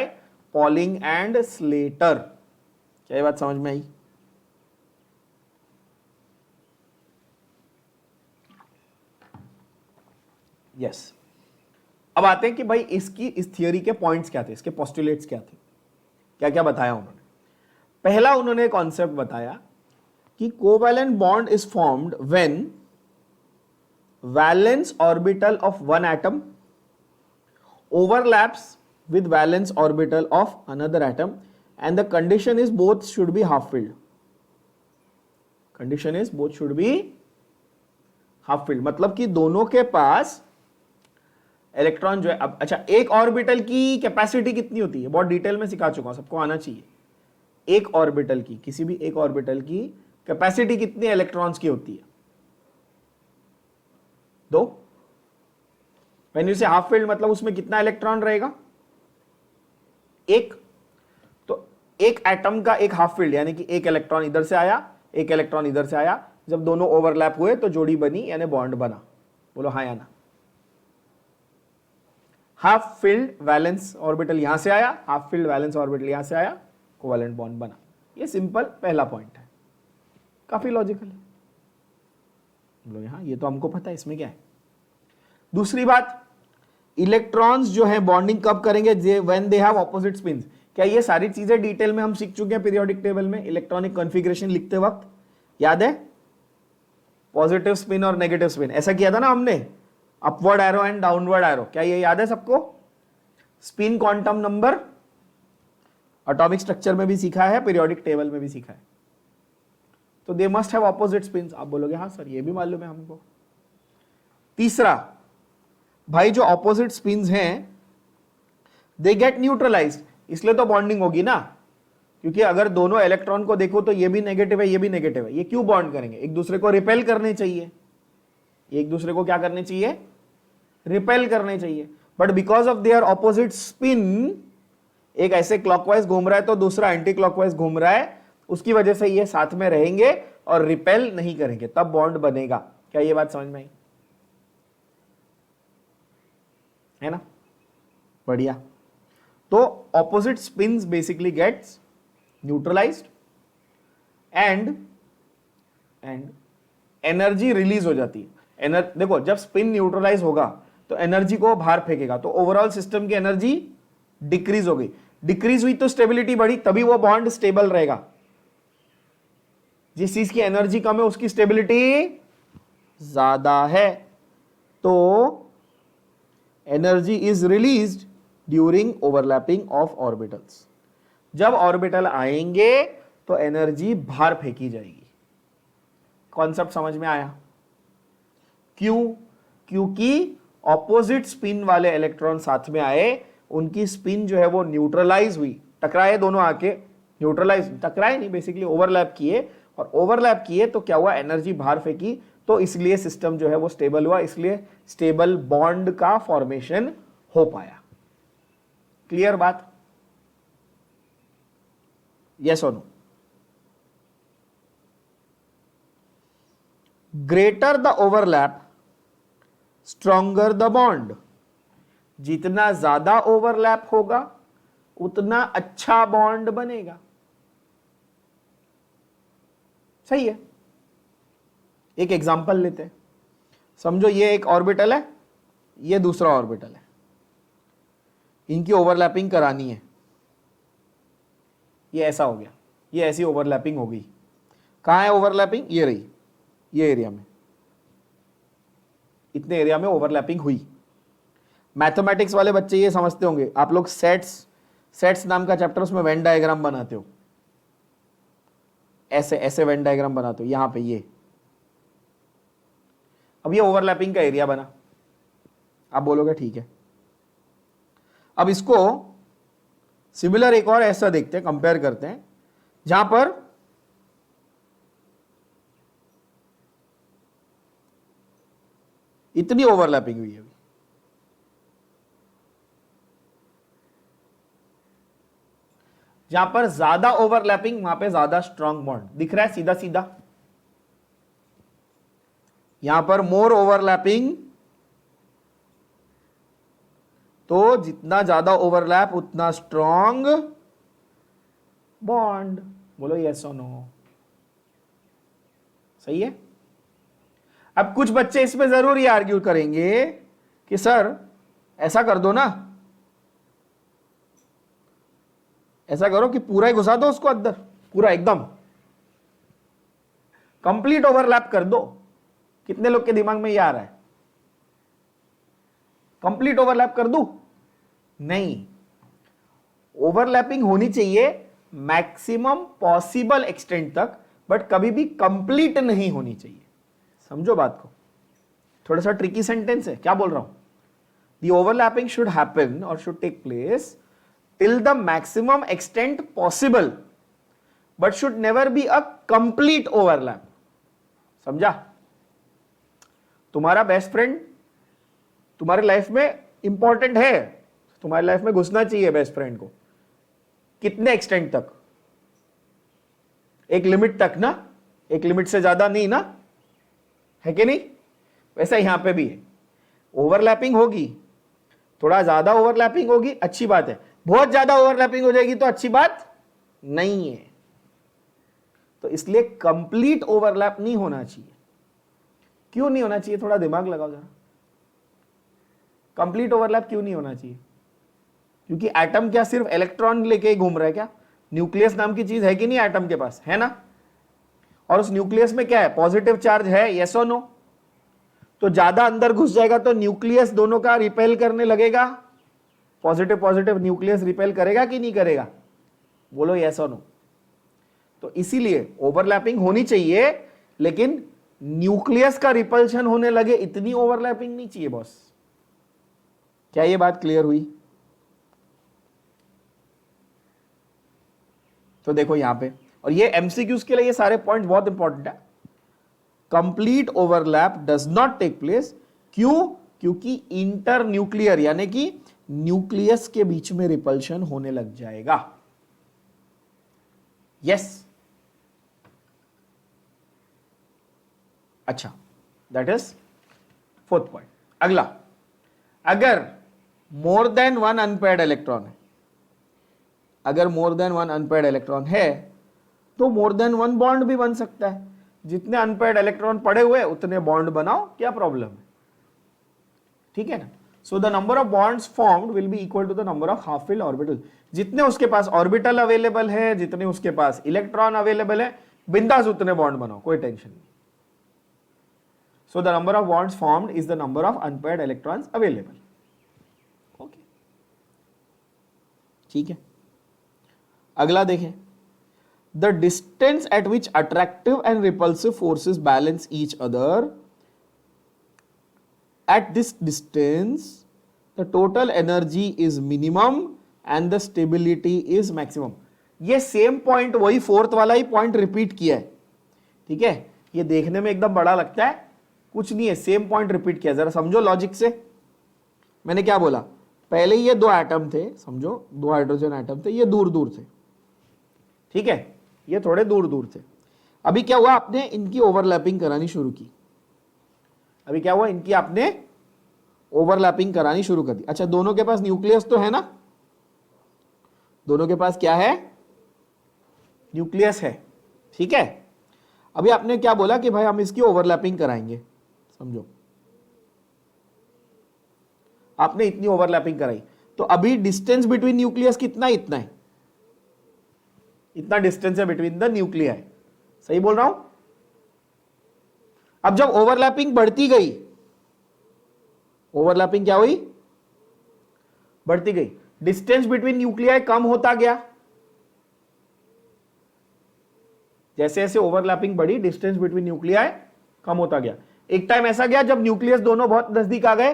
Pauling and Slater। क्या ये बात समझ में आई? यस। अब आते हैं कि भाई इस थियरी के पॉइंट्स क्या थे, इसके पोस्टुलेट्स क्या थे, क्या क्या बताया उन्होंने। पहला उन्होंने कॉन्सेप्ट बताया कि covalent bond is formed when valence orbital of one atom overlaps with valence orbital of another atom and the condition is both should be half filled। condition is both should be half filled मतलब कि दोनों के पास इलेक्ट्रॉन जो है, अब अच्छा, एक ऑर्बिटल की कैपेसिटी कितनी होती है? बहुत डिटेल में सिखा चुका हूं, सबको आना चाहिए। एक ऑर्बिटल की, किसी भी एक ऑर्बिटल की कैपेसिटी कितनी इलेक्ट्रॉन्स की होती है? दो। When you say half filled मतलब उसमें कितना इलेक्ट्रॉन रहेगा? एक। तो एक एटम का एक हाफ फील्ड यानी कि एक इलेक्ट्रॉन इधर से आया, एक इलेक्ट्रॉन इधर से आया, जब दोनों ओवरलैप हुए तो जोड़ी बनी यानी बॉन्ड बना। बोलो हाँ या ना? हाफ फिल्ड वैलेंस ऑर्बिटल यहां से आया, हाफ फिल्ड वैलेंस ऑर्बिटल यहां से आया, कोवैलेंट बॉन्ड बना। ये सिंपल पहला पॉइंट है, काफी लॉजिकल है। बोलो हाँ, ये तो हमको पता है, इसमें क्या है? दूसरी बात, इलेक्ट्रॉन्स जो है बॉन्डिंग कब करेंगे? When they have opposite spins. क्या ये सारी चीजें डिटेल में हम सीख चुके हैं पीरियोडिक टेबल में, इलेक्ट्रॉनिक कॉन्फ़िगरेशन लिखते वक्त? याद है? पॉजिटिव स्पिन और नेगेटिव स्पिन ऐसा किया था ना हमने, upward arrow and downward arrow. क्या ये याद है सबको? Spin quantum number atomic structure में भी सीखा है, पीरियोडिक टेबल में भी सीखा है। तो they must have opposite spins. आप बोलोगे हाँ सर ये भी मालूम है हमको। तीसरा भाई, जो ऑपोजिट स्पिन्स हैं दे गेट न्यूट्रलाइज्ड, इसलिए तो बॉन्डिंग होगी ना, क्योंकि अगर दोनों इलेक्ट्रॉन को देखो तो ये भी नेगेटिव है, ये भी नेगेटिव है, ये क्यों बॉन्ड करेंगे? एक दूसरे को रिपेल करने चाहिए, एक दूसरे को क्या करने चाहिए? रिपेल करने चाहिए। But because of their opposite spin, एक ऐसे क्लॉकवाइज घूम रहा है तो दूसरा एंटी क्लॉकवाइज घूम रहा है, उसकी वजह से ये साथ में रहेंगे और रिपेल नहीं करेंगे, तब बॉन्ड बनेगा। क्या ये बात समझ में आई? है ना? बढ़िया। तो opposite spins basically gets neutralised and energy release हो जाती है। देखो, जब स्पिन न्यूट्रलाइज होगा तो एनर्जी को बाहर फेंकेगा, तो ओवरऑल सिस्टम की एनर्जी डिक्रीज हो गई। डिक्रीज हुई तो स्टेबिलिटी बढ़ी, तभी वो बॉन्ड स्टेबल रहेगा। जिस चीज की एनर्जी कम है उसकी स्टेबिलिटी ज्यादा है, तो energy is released during overlapping of orbitals. जब ऑर्बिटल आएंगे तो एनर्जी बाहर फेंकी जाएगी। कॉन्सेप्ट समझ में आया? क्यों? क्योंकि ऑपोजिट स्पिन वाले इलेक्ट्रॉन साथ में आए, उनकी स्पिन जो है वो न्यूट्रलाइज हुई, टकराए दोनों आके, न्यूट्रलाइज, टकराए नहीं, बेसिकली ओवरलैप किए, और ओवरलैप किए तो क्या हुआ, एनर्जी बाहर फेंकी, तो इसलिए सिस्टम जो है वो स्टेबल हुआ, इसलिए स्टेबल बॉन्ड का फॉर्मेशन हो पाया। क्लियर बात? यस और no? Greater the overlap stronger the bond. जितना ज्यादा ओवरलैप होगा उतना अच्छा बॉन्ड बनेगा। सही है? एक एग्जांपल लेते हैं। समझो ये एक ऑर्बिटल है, ये दूसरा ऑर्बिटल है, इनकी ओवरलैपिंग करानी है। ये ऐसा हो गया, ये ऐसी ओवरलैपिंग हो गई। कहां है ओवरलैपिंग? ये रही, ये एरिया में, इतने एरिया में ओवरलैपिंग हुई। मैथमेटिक्स वाले बच्चे ये समझते होंगे, आप लोग सेट्स नाम का चैप्टर, उसमें वेन डायग्राम बनाते हो, ऐसे ऐसे वेन डायग्राम बनाते हो, यहां पे ये, अब ये ओवरलैपिंग का एरिया बना। आप बोलोगे ठीक है। अब इसको सिमिलर एक और ऐसा देखते हैं, कंपेयर करते हैं, जहां पर इतनी ओवरलैपिंग हुई है। जहां पर ज्यादा ओवरलैपिंग वहां पे ज्यादा स्ट्रॉन्ग बॉन्ड दिख रहा है, सीधा सीधा। यहां पर मोर ओवरलैपिंग, तो जितना ज्यादा ओवरलैप उतना स्ट्रॉन्ग बॉन्ड। बोलो यस और नो? सही है? अब कुछ बच्चे इसमें जरूर ये आर्ग्यू करेंगे कि सर ऐसा कर दो ना, ऐसा करो कि पूरा ही घुसा दो उसको अंदर, पूरा एकदम कंप्लीट ओवरलैप कर दो। कितने लोग के दिमाग में ये आ रहा है? कंप्लीट ओवरलैप कर दूं? नहीं, ओवरलैपिंग होनी चाहिए मैक्सिमम पॉसिबल एक्सटेंट तक, बट कभी भी कंप्लीट नहीं होनी चाहिए। समझो बात को, थोड़ा सा ट्रिकी सेंटेंस है, क्या बोल रहा हूं? द ओवरलैपिंग शुड हैपन और should take place till the maximum extent possible but should never be a complete overlap। समझा? तुम्हारा बेस्ट फ्रेंड तुम्हारी लाइफ में इंपॉर्टेंट है, तुम्हारी लाइफ में घुसना चाहिए बेस्ट फ्रेंड को। कितने एक्सटेंट तक? एक लिमिट तक ना, एक लिमिट से ज्यादा नहीं ना, है कि नहीं? वैसा यहां पे भी है, ओवरलैपिंग होगी, थोड़ा ज्यादा ओवरलैपिंग होगी, अच्छी बात है। बहुत ज्यादा ओवरलैपिंग हो जाएगी तो अच्छी बात नहीं है। तो इसलिए कंप्लीट ओवरलैप नहीं होना चाहिए। क्यों नहीं होना चाहिए? थोड़ा दिमाग लगाओ जरा। कंप्लीट ओवरलैप क्यों नहीं होना चाहिए? क्योंकि एटम क्या सिर्फ इलेक्ट्रॉन लेके ही घूम रहा है क्या? न्यूक्लियस नाम की चीज है कि नहीं एटम के पास, है ना? और उस न्यूक्लियस में क्या है? पॉजिटिव चार्ज है, यस और नो? तो ज्यादा अंदर घुस जाएगा तो न्यूक्लियस दोनों का रिपेल करने लगेगा। पॉजिटिव पॉजिटिव न्यूक्लियस रिपेल करेगा कि नहीं करेगा? बोलो यस और नो? तो इसीलिए ओवरलैपिंग होनी चाहिए, लेकिन न्यूक्लियस का रिपल्शन होने लगे इतनी ओवरलैपिंग नहीं चाहिए बॉस। क्या ये बात क्लियर हुई? तो देखो यहां पे, और ये एमसीक्यूज के लिए ये सारे पॉइंट बहुत इंपॉर्टेंट है। Complete overlap does not take place. क्यों? क्योंकि इंटर न्यूक्लियर यानी कि न्यूक्लियस के बीच में रिपल्शन होने लग जाएगा। यस? अच्छा, दैट इज फोर्थ पॉइंट। अगला, अगर more than one unpaired electron है, अगर more than one unpaired electron है तो मोर देन वन बॉन्ड भी बन सकता है। जितने अनपेयर्ड इलेक्ट्रॉन पड़े हुए उतने बॉन्ड बनाओ, क्या प्रॉब्लम है? ठीक है ना? So the number of bonds formed will be equal to the number of half filled orbital. जितने उसके पास ऑर्बिटल अवेलेबल है, जितने उसके पास इलेक्ट्रॉन अवेलेबल है, बिंदास उतने बॉन्ड बनाओ, कोई टेंशन नहीं। सो the number of bonds formed is the number of unpaired electrons available. Okay, ठीक है। अगला देखें, the distance eight which attractive and repulsive forces balance each other, at this distance the total energy is minimum and the stability is maximum। ये सेम पॉइंट, वही फोर्थ वाला ही पॉइंट रिपीट किया है, ठीक है। ये देखने में एकदम बड़ा लगता है, कुछ नहीं है, सेम पॉइंट रिपीट किया। जरा समझो लॉजिक से। मैंने क्या बोला, पहले ये दो एटम थे, समझो दो हाइड्रोजन एटम थे, ये दूर दूर थे, ठीक है, ये थोड़े दूर दूर थे। अभी क्या हुआ, आपने इनकी ओवरलैपिंग करानी शुरू की। अभी क्या हुआ, इनकी आपने ओवरलैपिंग करानी शुरू कर दी। अच्छा, दोनों के पास न्यूक्लियस तो है ना, दोनों के पास क्या है, न्यूक्लियस है, ठीक है। अभी आपने क्या बोला कि भाई हम इसकी ओवरलैपिंग कराएंगे, समझो आपने इतनी ओवरलैपिंग कराई, तो अभी डिस्टेंस बिटवीन न्यूक्लियस कितना, इतना है, इतना डिस्टेंस है बिटवीन द न्यूक्लियाई, सही बोल रहा हूं। अब जब ओवरलैपिंग बढ़ती गई, ओवरलैपिंग क्या हुई, बढ़ती गई, डिस्टेंस बिटवीन न्यूक्लियाई कम होता गया। जैसे जैसे ओवरलैपिंग बढ़ी, डिस्टेंस बिटवीन न्यूक्लियाई कम होता गया। एक टाइम ऐसा गया जब न्यूक्लियस दोनों बहुत नजदीक आ गए,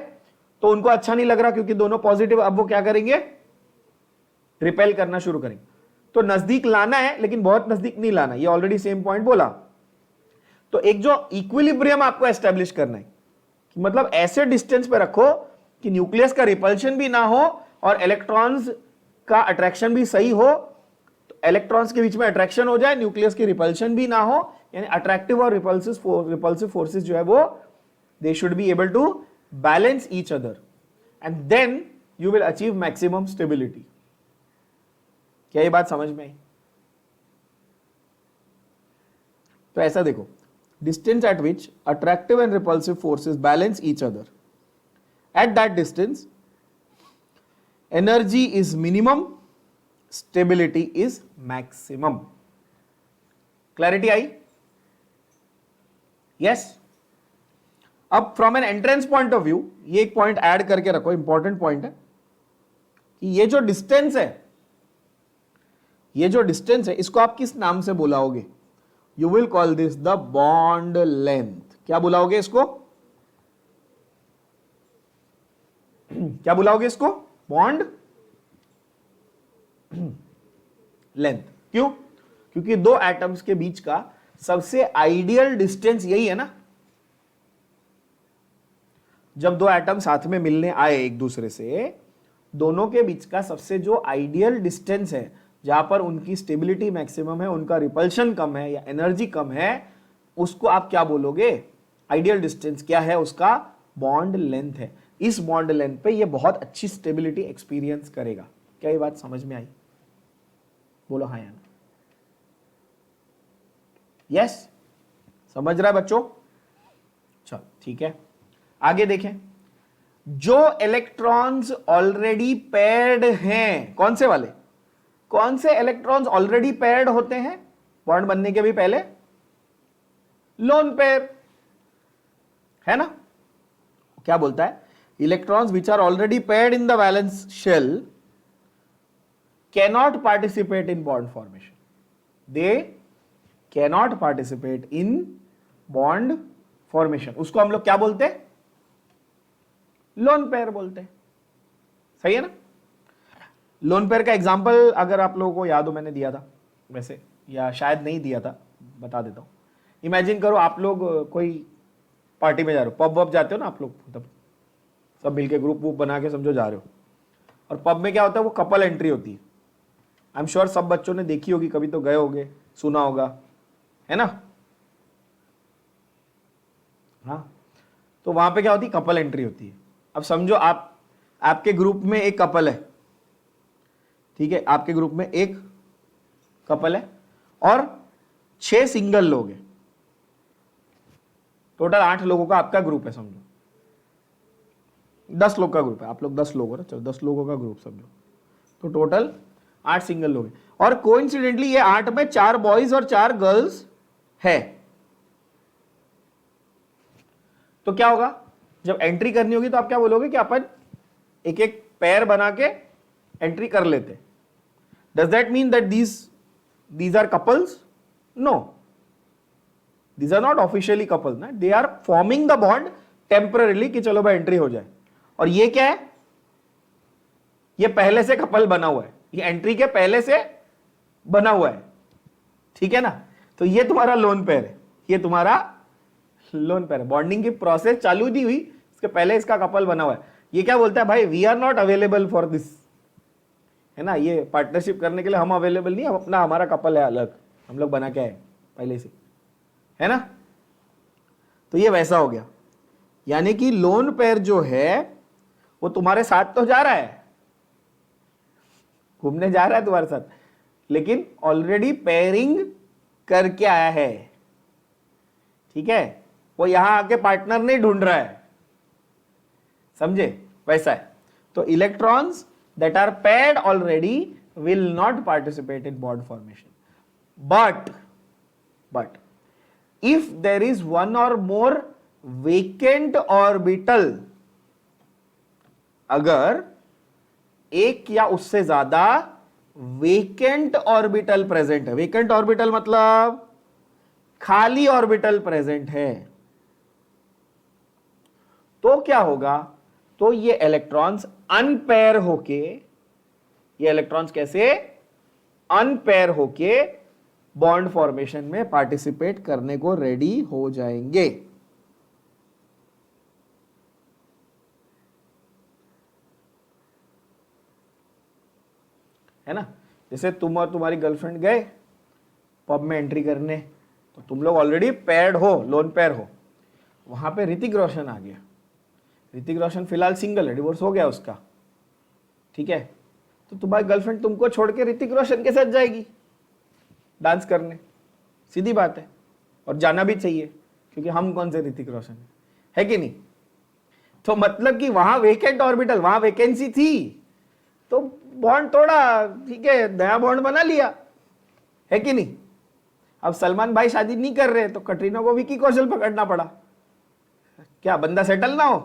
तो उनको अच्छा नहीं लग रहा क्योंकि दोनों पॉजिटिव, अब वो क्या करेंगे, रिपेल करना शुरू करेंगे। तो नजदीक लाना है लेकिन बहुत नजदीक नहीं लाना, ये ऑलरेडी सेम पॉइंट बोला। तो एक जो इक्विलिब्रियम आपको एस्टेब्लिश करना है, कि मतलब ऐसे डिस्टेंस पे रखो कि न्यूक्लियस का रिपल्शन भी ना हो और इलेक्ट्रॉन्स का अट्रैक्शन भी सही हो। तो इलेक्ट्रॉन्स के बीच में अट्रैक्शन हो जाए, न्यूक्लियस की रिपल्शन भी ना हो, यानी अट्रैक्टिव और रिपल्सिव फोर्सेस जो है वो they should be able to balance each other and then you will achieve maximum stability. क्या ये बात समझ में आई? तो ऐसा देखो, distance at which attractive and repulsive forces balance each other, at that distance energy is minimum, stability is maximum। clarity I? yes। अब from an entrance point of view, ये एक पॉइंट ऐड करके रखो, इंपॉर्टेंट पॉइंट है कि ये जो डिस्टेंस है, ये जो डिस्टेंस है, इसको आप किस नाम से बुलाओगे? You will call this the bond length। क्या बुलाओगे इसको? क्या बुलाओगे इसको? Bond length. क्यों? क्योंकि दो एटम्स के बीच का सबसे आइडियल डिस्टेंस यही है ना। जब दो एटम साथ में मिलने आए एक दूसरे से, दोनों के बीच का सबसे जो आइडियल डिस्टेंस है, जहां पर उनकी स्टेबिलिटी मैक्सिमम है, उनका रिपल्शन कम है या एनर्जी कम है, उसको आप क्या बोलोगे? आइडियल डिस्टेंस क्या है उसका? बॉन्ड लेंथ है। इस बॉन्ड लेंथ पे ये बहुत अच्छी स्टेबिलिटी एक्सपीरियंस करेगा। क्या ये बात समझ में आई? बोलो हाँ या ना। यस, समझ रहा है बच्चों? चलो ठीक है, आगे देखें। जो इलेक्ट्रॉन्स ऑलरेडी पेयर्ड हैं, कौन से वाले? कौन से इलेक्ट्रॉन्स ऑलरेडी पेयर्ड होते हैं बॉन्ड बनने के भी पहले? लोन पेयर, है ना। क्या बोलता है? Electrons which are already paired in the valence shell cannot participate in bond formation. They cannot participate in bond formation. उसको हम लोग क्या बोलते हैं? लोन पेयर बोलते हैं। सही है ना। लोन पेयर का एग्जांपल अगर आप लोगों को याद हो, मैंने दिया था वैसे, या शायद नहीं दिया था, बता देता हूं। इमेजिन करो आप लोग कोई पार्टी में जा रहे हो, पब वब जाते हो ना आप लोग, तब सब मिलके ग्रुप वूप बना के समझो जा रहे हो, और पब में क्या होता है, वो कपल एंट्री होती है। आई एम श्योर सब बच्चों ने देखी होगी, कभी तो गए होगे, सुना होगा, है ना। हाँ, तो वहां पे क्या होती है? कपल एंट्री होती है। अब समझो आपके ग्रुप में एक कपल है, ठीक है, आपके ग्रुप में एक कपल है और 6 सिंगल लोग हैं। टोटल 8 लोगों का आपका ग्रुप है समझो। 10 लोग का ग्रुप है, आप लोग 10 लोग हो ना, चलो 10 लोगों का ग्रुप समझो, तो टोटल 8 सिंगल लोग हैं, और कोइंसिडेंटली ये 8 में 4 बॉयज और 4 गर्ल्स है। तो क्या होगा, जब एंट्री करनी होगी तो आप क्या बोलोगे कि अपन एक एक पेयर बना के एंट्री कर लेते। Does that mean that these are couples? No, these are not officially couples ना, they are forming the bond temporarily कि चलो भाई एंट्री हो जाए। और ये क्या है, ये पहले से कपल बना हुआ है, ये एंट्री के पहले से बना हुआ है, ठीक है ना। तो ये तुम्हारा लोन पेयर है, ये तुम्हारा लोन पेयर है, बॉन्डिंग की प्रोसेस चालू नहीं हुई, इसके पहले इसका कपल बना हुआ है। ये क्या बोलता है, भाई we are not available for this, है ना, ये पार्टनरशिप करने के लिए हम अवेलेबल नहीं, हम अपना हमारा कपल है अलग, हम लोग बना के आए पहले से, है ना। तो ये वैसा हो गया, यानी कि लोन पेयर जो है वो तुम्हारे साथ तो जा रहा है, घूमने जा रहा है तुम्हारे साथ, लेकिन ऑलरेडी पेयरिंग करके आया है, ठीक है, वो यहां आके पार्टनर नहीं ढूंढ रहा है, समझे, वैसा है। तो electrons that are paired already will not participate in bond formation, but if there is one or more vacant orbital, अगर एक या उससे ज्यादा वेकेंट ऑर्बिटल प्रेजेंट है, वेकेंट ऑर्बिटल मतलब खाली ऑर्बिटल प्रेजेंट है, तो क्या होगा, तो ये इलेक्ट्रॉन्स अनपेयर होके, ये इलेक्ट्रॉन्स कैसे अनपेयर होके बॉन्ड फॉर्मेशन में पार्टिसिपेट करने को रेडी हो जाएंगे। है ना, जैसे तुम और तुम्हारी गर्लफ्रेंड गए पब में एंट्री करने, तो तुम लोग ऑलरेडी पेयर्ड हो, लोन पेयर हो, वहां पे ऋतिक रोशन आ गया, ऋतिक रोशन फिलहाल सिंगल है, डिवोर्स हो गया उसका, ठीक है, तो तुम्हारी गर्लफ्रेंड तुमको छोड़ के ऋतिक रोशन के साथ जाएगी डांस करने, सीधी बात है, और जाना भी चाहिए, क्योंकि हम कौन से ऋतिक रोशन है कि नहीं। तो मतलब कि वहां वेकेंट ऑर्बिटल, वहां वैकेंसी थी, तो बॉन्ड तोड़ा, ठीक है, नया बॉन्ड बना लिया, है कि नहीं। अब सलमान भाई शादी नहीं कर रहे, तो कटरीना को विकी कौशल पकड़ना पड़ा, क्या बंदा सेटल ना हो,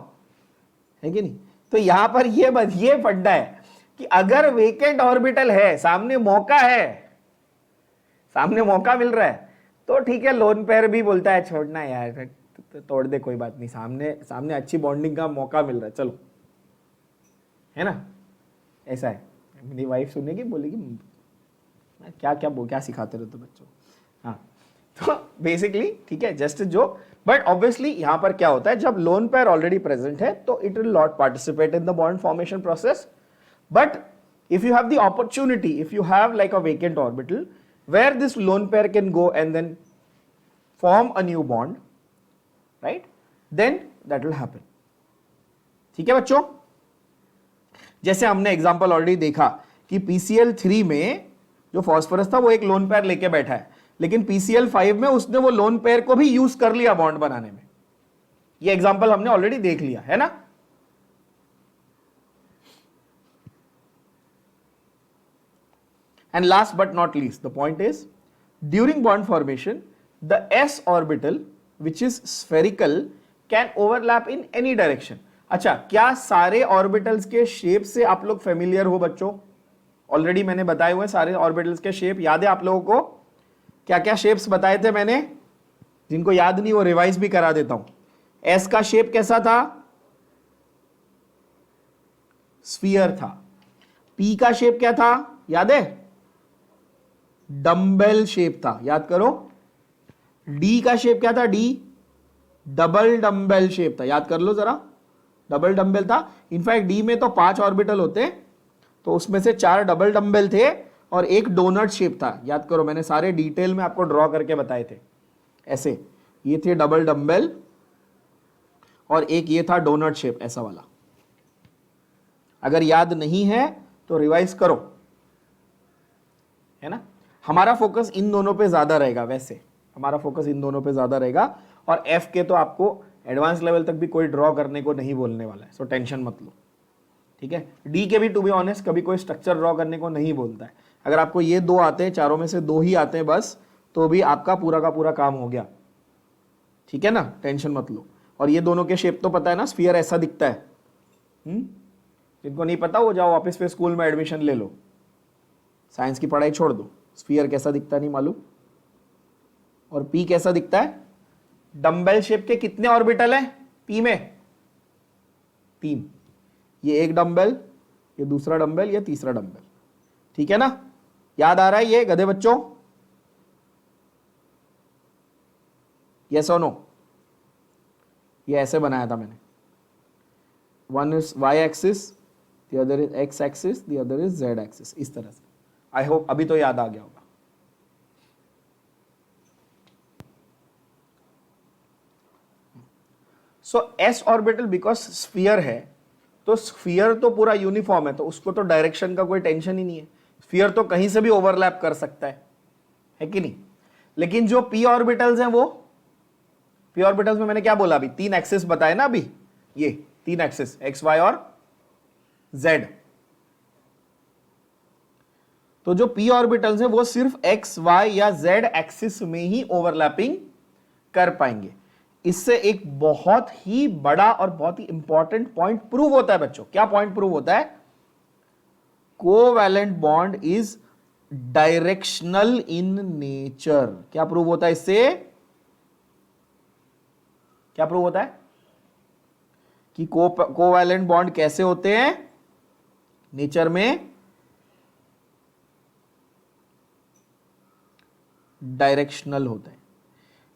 है कि नहीं। तो यहां पर ये फड्डा है कि अगर वेकेंट ऑर्बिटल है, सामने मौका है, सामने मौका मिल रहा है, तो ठीक है, लोन पेयर भी बोलता है छोड़ना यार, तोड़ दे कोई बात नहीं, सामने अच्छी बॉन्डिंग का मौका मिल रहा है, चलो, है ना, ऐसा है। मेरी वाइफ सुनेगी, बोलेगी क्या सिखाते रहते हो बच्चों। हाँ, तो बेसिकली ठीक है, जस्ट जो, बट ऑब्वियसली यहां पर क्या होता है, जब लोन पेयर ऑलरेडी प्रेजेंट है तो it will not participate in the bond formation process, but if you have the opportunity, if you have like a vacant orbital where this lone pair can go and then form a new bond, right, then that will happen, ठीक है बच्चों। जैसे हमने एग्जांपल ऑलरेडी देखा कि PCl3 में जो फास्फोरस था वो एक लोन पेयर लेके बैठा है, लेकिन PCl5 में उसने वो लोन पेयर को भी यूज कर लिया बॉन्ड बनाने में, ये एग्जांपल हमने ऑलरेडी देख लिया है ना। And last but not least, the point is, during bond formation, the s orbital, which is spherical, can overlap in any direction. अच्छा, क्या सारे ऑर्बिटल्स के शेप से आप लोग फेमिलियर हो बच्चों? ऑलरेडी मैंने बताए हुए सारे ऑर्बिटल्स के शेप याद है आप लोगों को? क्या क्या शेप्स बताए थे मैंने? जिनको याद नहीं वो रिवाइज भी करा देता हूं। एस का शेप कैसा था? स्फीयर था। पी का शेप क्या था, याद है? डंबेल शेप था, याद करो। डी का शेप क्या था? डी डबल डंबेल शेप था, याद कर लो जरा, डबल डंबेल था। इनफैक्ट डी में तो 5 ऑर्बिटल होते, तो उसमें से 4 डबल डंबेल थे और एक डोनट शेप था, याद करो, मैंने सारे डिटेल में आपको ड्रॉ करके बताए थे ऐसे। ये थे डबल डंबेल और एक ये था डोनट शेप ऐसा वाला। अगर याद नहीं है तो रिवाइज करो, है ना। हमारा फोकस इन दोनों पे ज्यादा रहेगा, वैसे हमारा फोकस इन दोनों पे ज्यादा रहेगा, और एफ के तो आपको एडवांस लेवल तक भी कोई ड्रॉ करने को नहीं बोलने वाला है, सो टेंशन मत लो, ठीक है। डी के भी टू बी ऑनेस्ट कभी कोई स्ट्रक्चर ड्रॉ करने को नहीं बोलता है। अगर आपको ये दो आते हैं, चारों में से दो ही आते हैं बस, तो भी आपका पूरा का पूरा काम हो गया, ठीक है ना, टेंशन मत लो। और ये दोनों के शेप तो पता है ना, स्फीयर ऐसा दिखता है। जिनको नहीं पता वो जाओ वापस फिर स्कूल में एडमिशन ले लो, साइंस की पढ़ाई छोड़ दो। स्फीयर कैसा दिखता है नहीं मालूम। और पी कैसा दिखता है, डंबल शेप के कितने ऑर्बिटल हैं पी में, 3। ये एक डंबल, ये दूसरा डंबल, ये तीसरा डंबल, ठीक है ना। याद आ रहा है ये गधे बच्चों, यस और नो। ये ऐसे बनाया था मैंने, one is Y axis, the other is X axis, the other is Z axis, इस तरह से। आई होप अभी तो याद आ गया होगा। सो एस ऑर्बिटल बिकॉज स्फीयर है, तो स्फीयर तो पूरा यूनिफॉर्म है, तो उसको तो डायरेक्शन का कोई टेंशन ही नहीं है। स्फीयर तो कहीं से भी ओवरलैप कर सकता है कि नहीं। लेकिन जो पी ऑर्बिटल्स हैं, वो पी ऑर्बिटल्स में मैंने क्या बोला अभी, 3 एक्सिस बताए ना अभी, ये 3 एक्सिस एक्स वाई और जेड। तो जो पी ऑर्बिटल्स हैं वो सिर्फ एक्स वाई या जेड एक्सिस में ही ओवरलैपिंग कर पाएंगे। इससे एक बहुत ही बड़ा और बहुत ही इंपॉर्टेंट पॉइंट प्रूव होता है बच्चों। क्या पॉइंट प्रूव होता है, covalent bond is directional in nature. क्या प्रूव होता है इससे, क्या प्रूव होता है कि कोवैलेंट बॉन्ड कैसे होते हैं नेचर में, डायरेक्शनल होता है।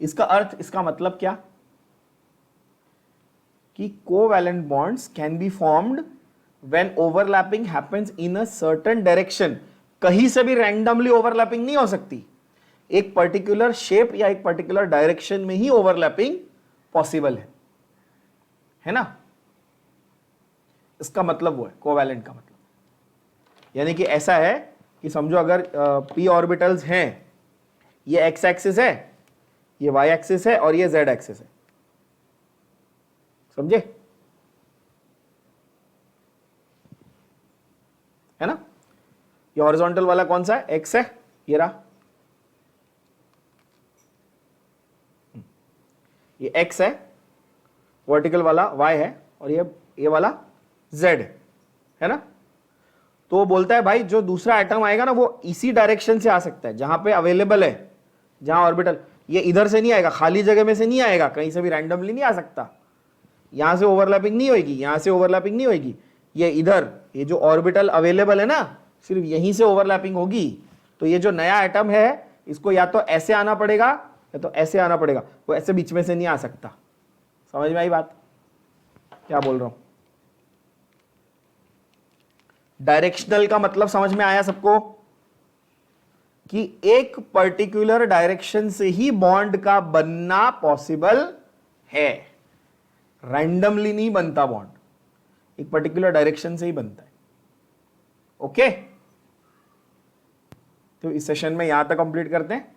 इसका अर्थ, इसका मतलब क्या कि covalent bonds can be formed when overlapping happens in a certain direction. कहीं से भी रैंडमली ओवरलैपिंग नहीं हो सकती, एक पर्टिकुलर शेप या एक पर्टिकुलर डायरेक्शन में ही ओवरलैपिंग पॉसिबल है ना। इसका मतलब वो है कोवैलेंट का मतलब, यानी कि ऐसा है कि समझो अगर पी ऑर्बिटल्स हैं, ये एक्स एक्सिस है, ये वाई एक्सिस है और ये जेड एक्सिस है, समझे, है ना। ये हॉरिजॉन्टल वाला कौन सा है, एक्स है, ये रहा, ये एक्स है, वर्टिकल वाला वाई है और ये वाला जेड है ना। तो वो बोलता है भाई जो दूसरा एटम आएगा ना वो इसी डायरेक्शन से आ सकता है जहां पे अवेलेबल है, जहां ऑर्बिटल, ये इधर से नहीं आएगा, खाली जगह में से नहीं आएगा, कहीं से भी रैंडमली नहीं आ सकता। यहां से ओवरलैपिंग नहीं होगी, यहां से ओवरलैपिंग नहीं होगी, ये इधर, ये जो ऑर्बिटल अवेलेबल है ना सिर्फ यहीं से ओवरलैपिंग होगी। तो ये जो नया एटम है इसको या तो ऐसे आना पड़ेगा या तो ऐसे आना पड़ेगा, वो ऐसे बीच में से नहीं आ सकता। समझ में आई बात, क्या बोल रहा हूं। डायरेक्शनल का मतलब समझ में आया सबको, कि एक पर्टिकुलर डायरेक्शन से ही बॉन्ड का बनना पॉसिबल है, रैंडमली नहीं बनता बॉन्ड, एक पर्टिकुलर डायरेक्शन से ही बनता है। ओके, तो इस सेशन में यहां तक कंप्लीट करते हैं।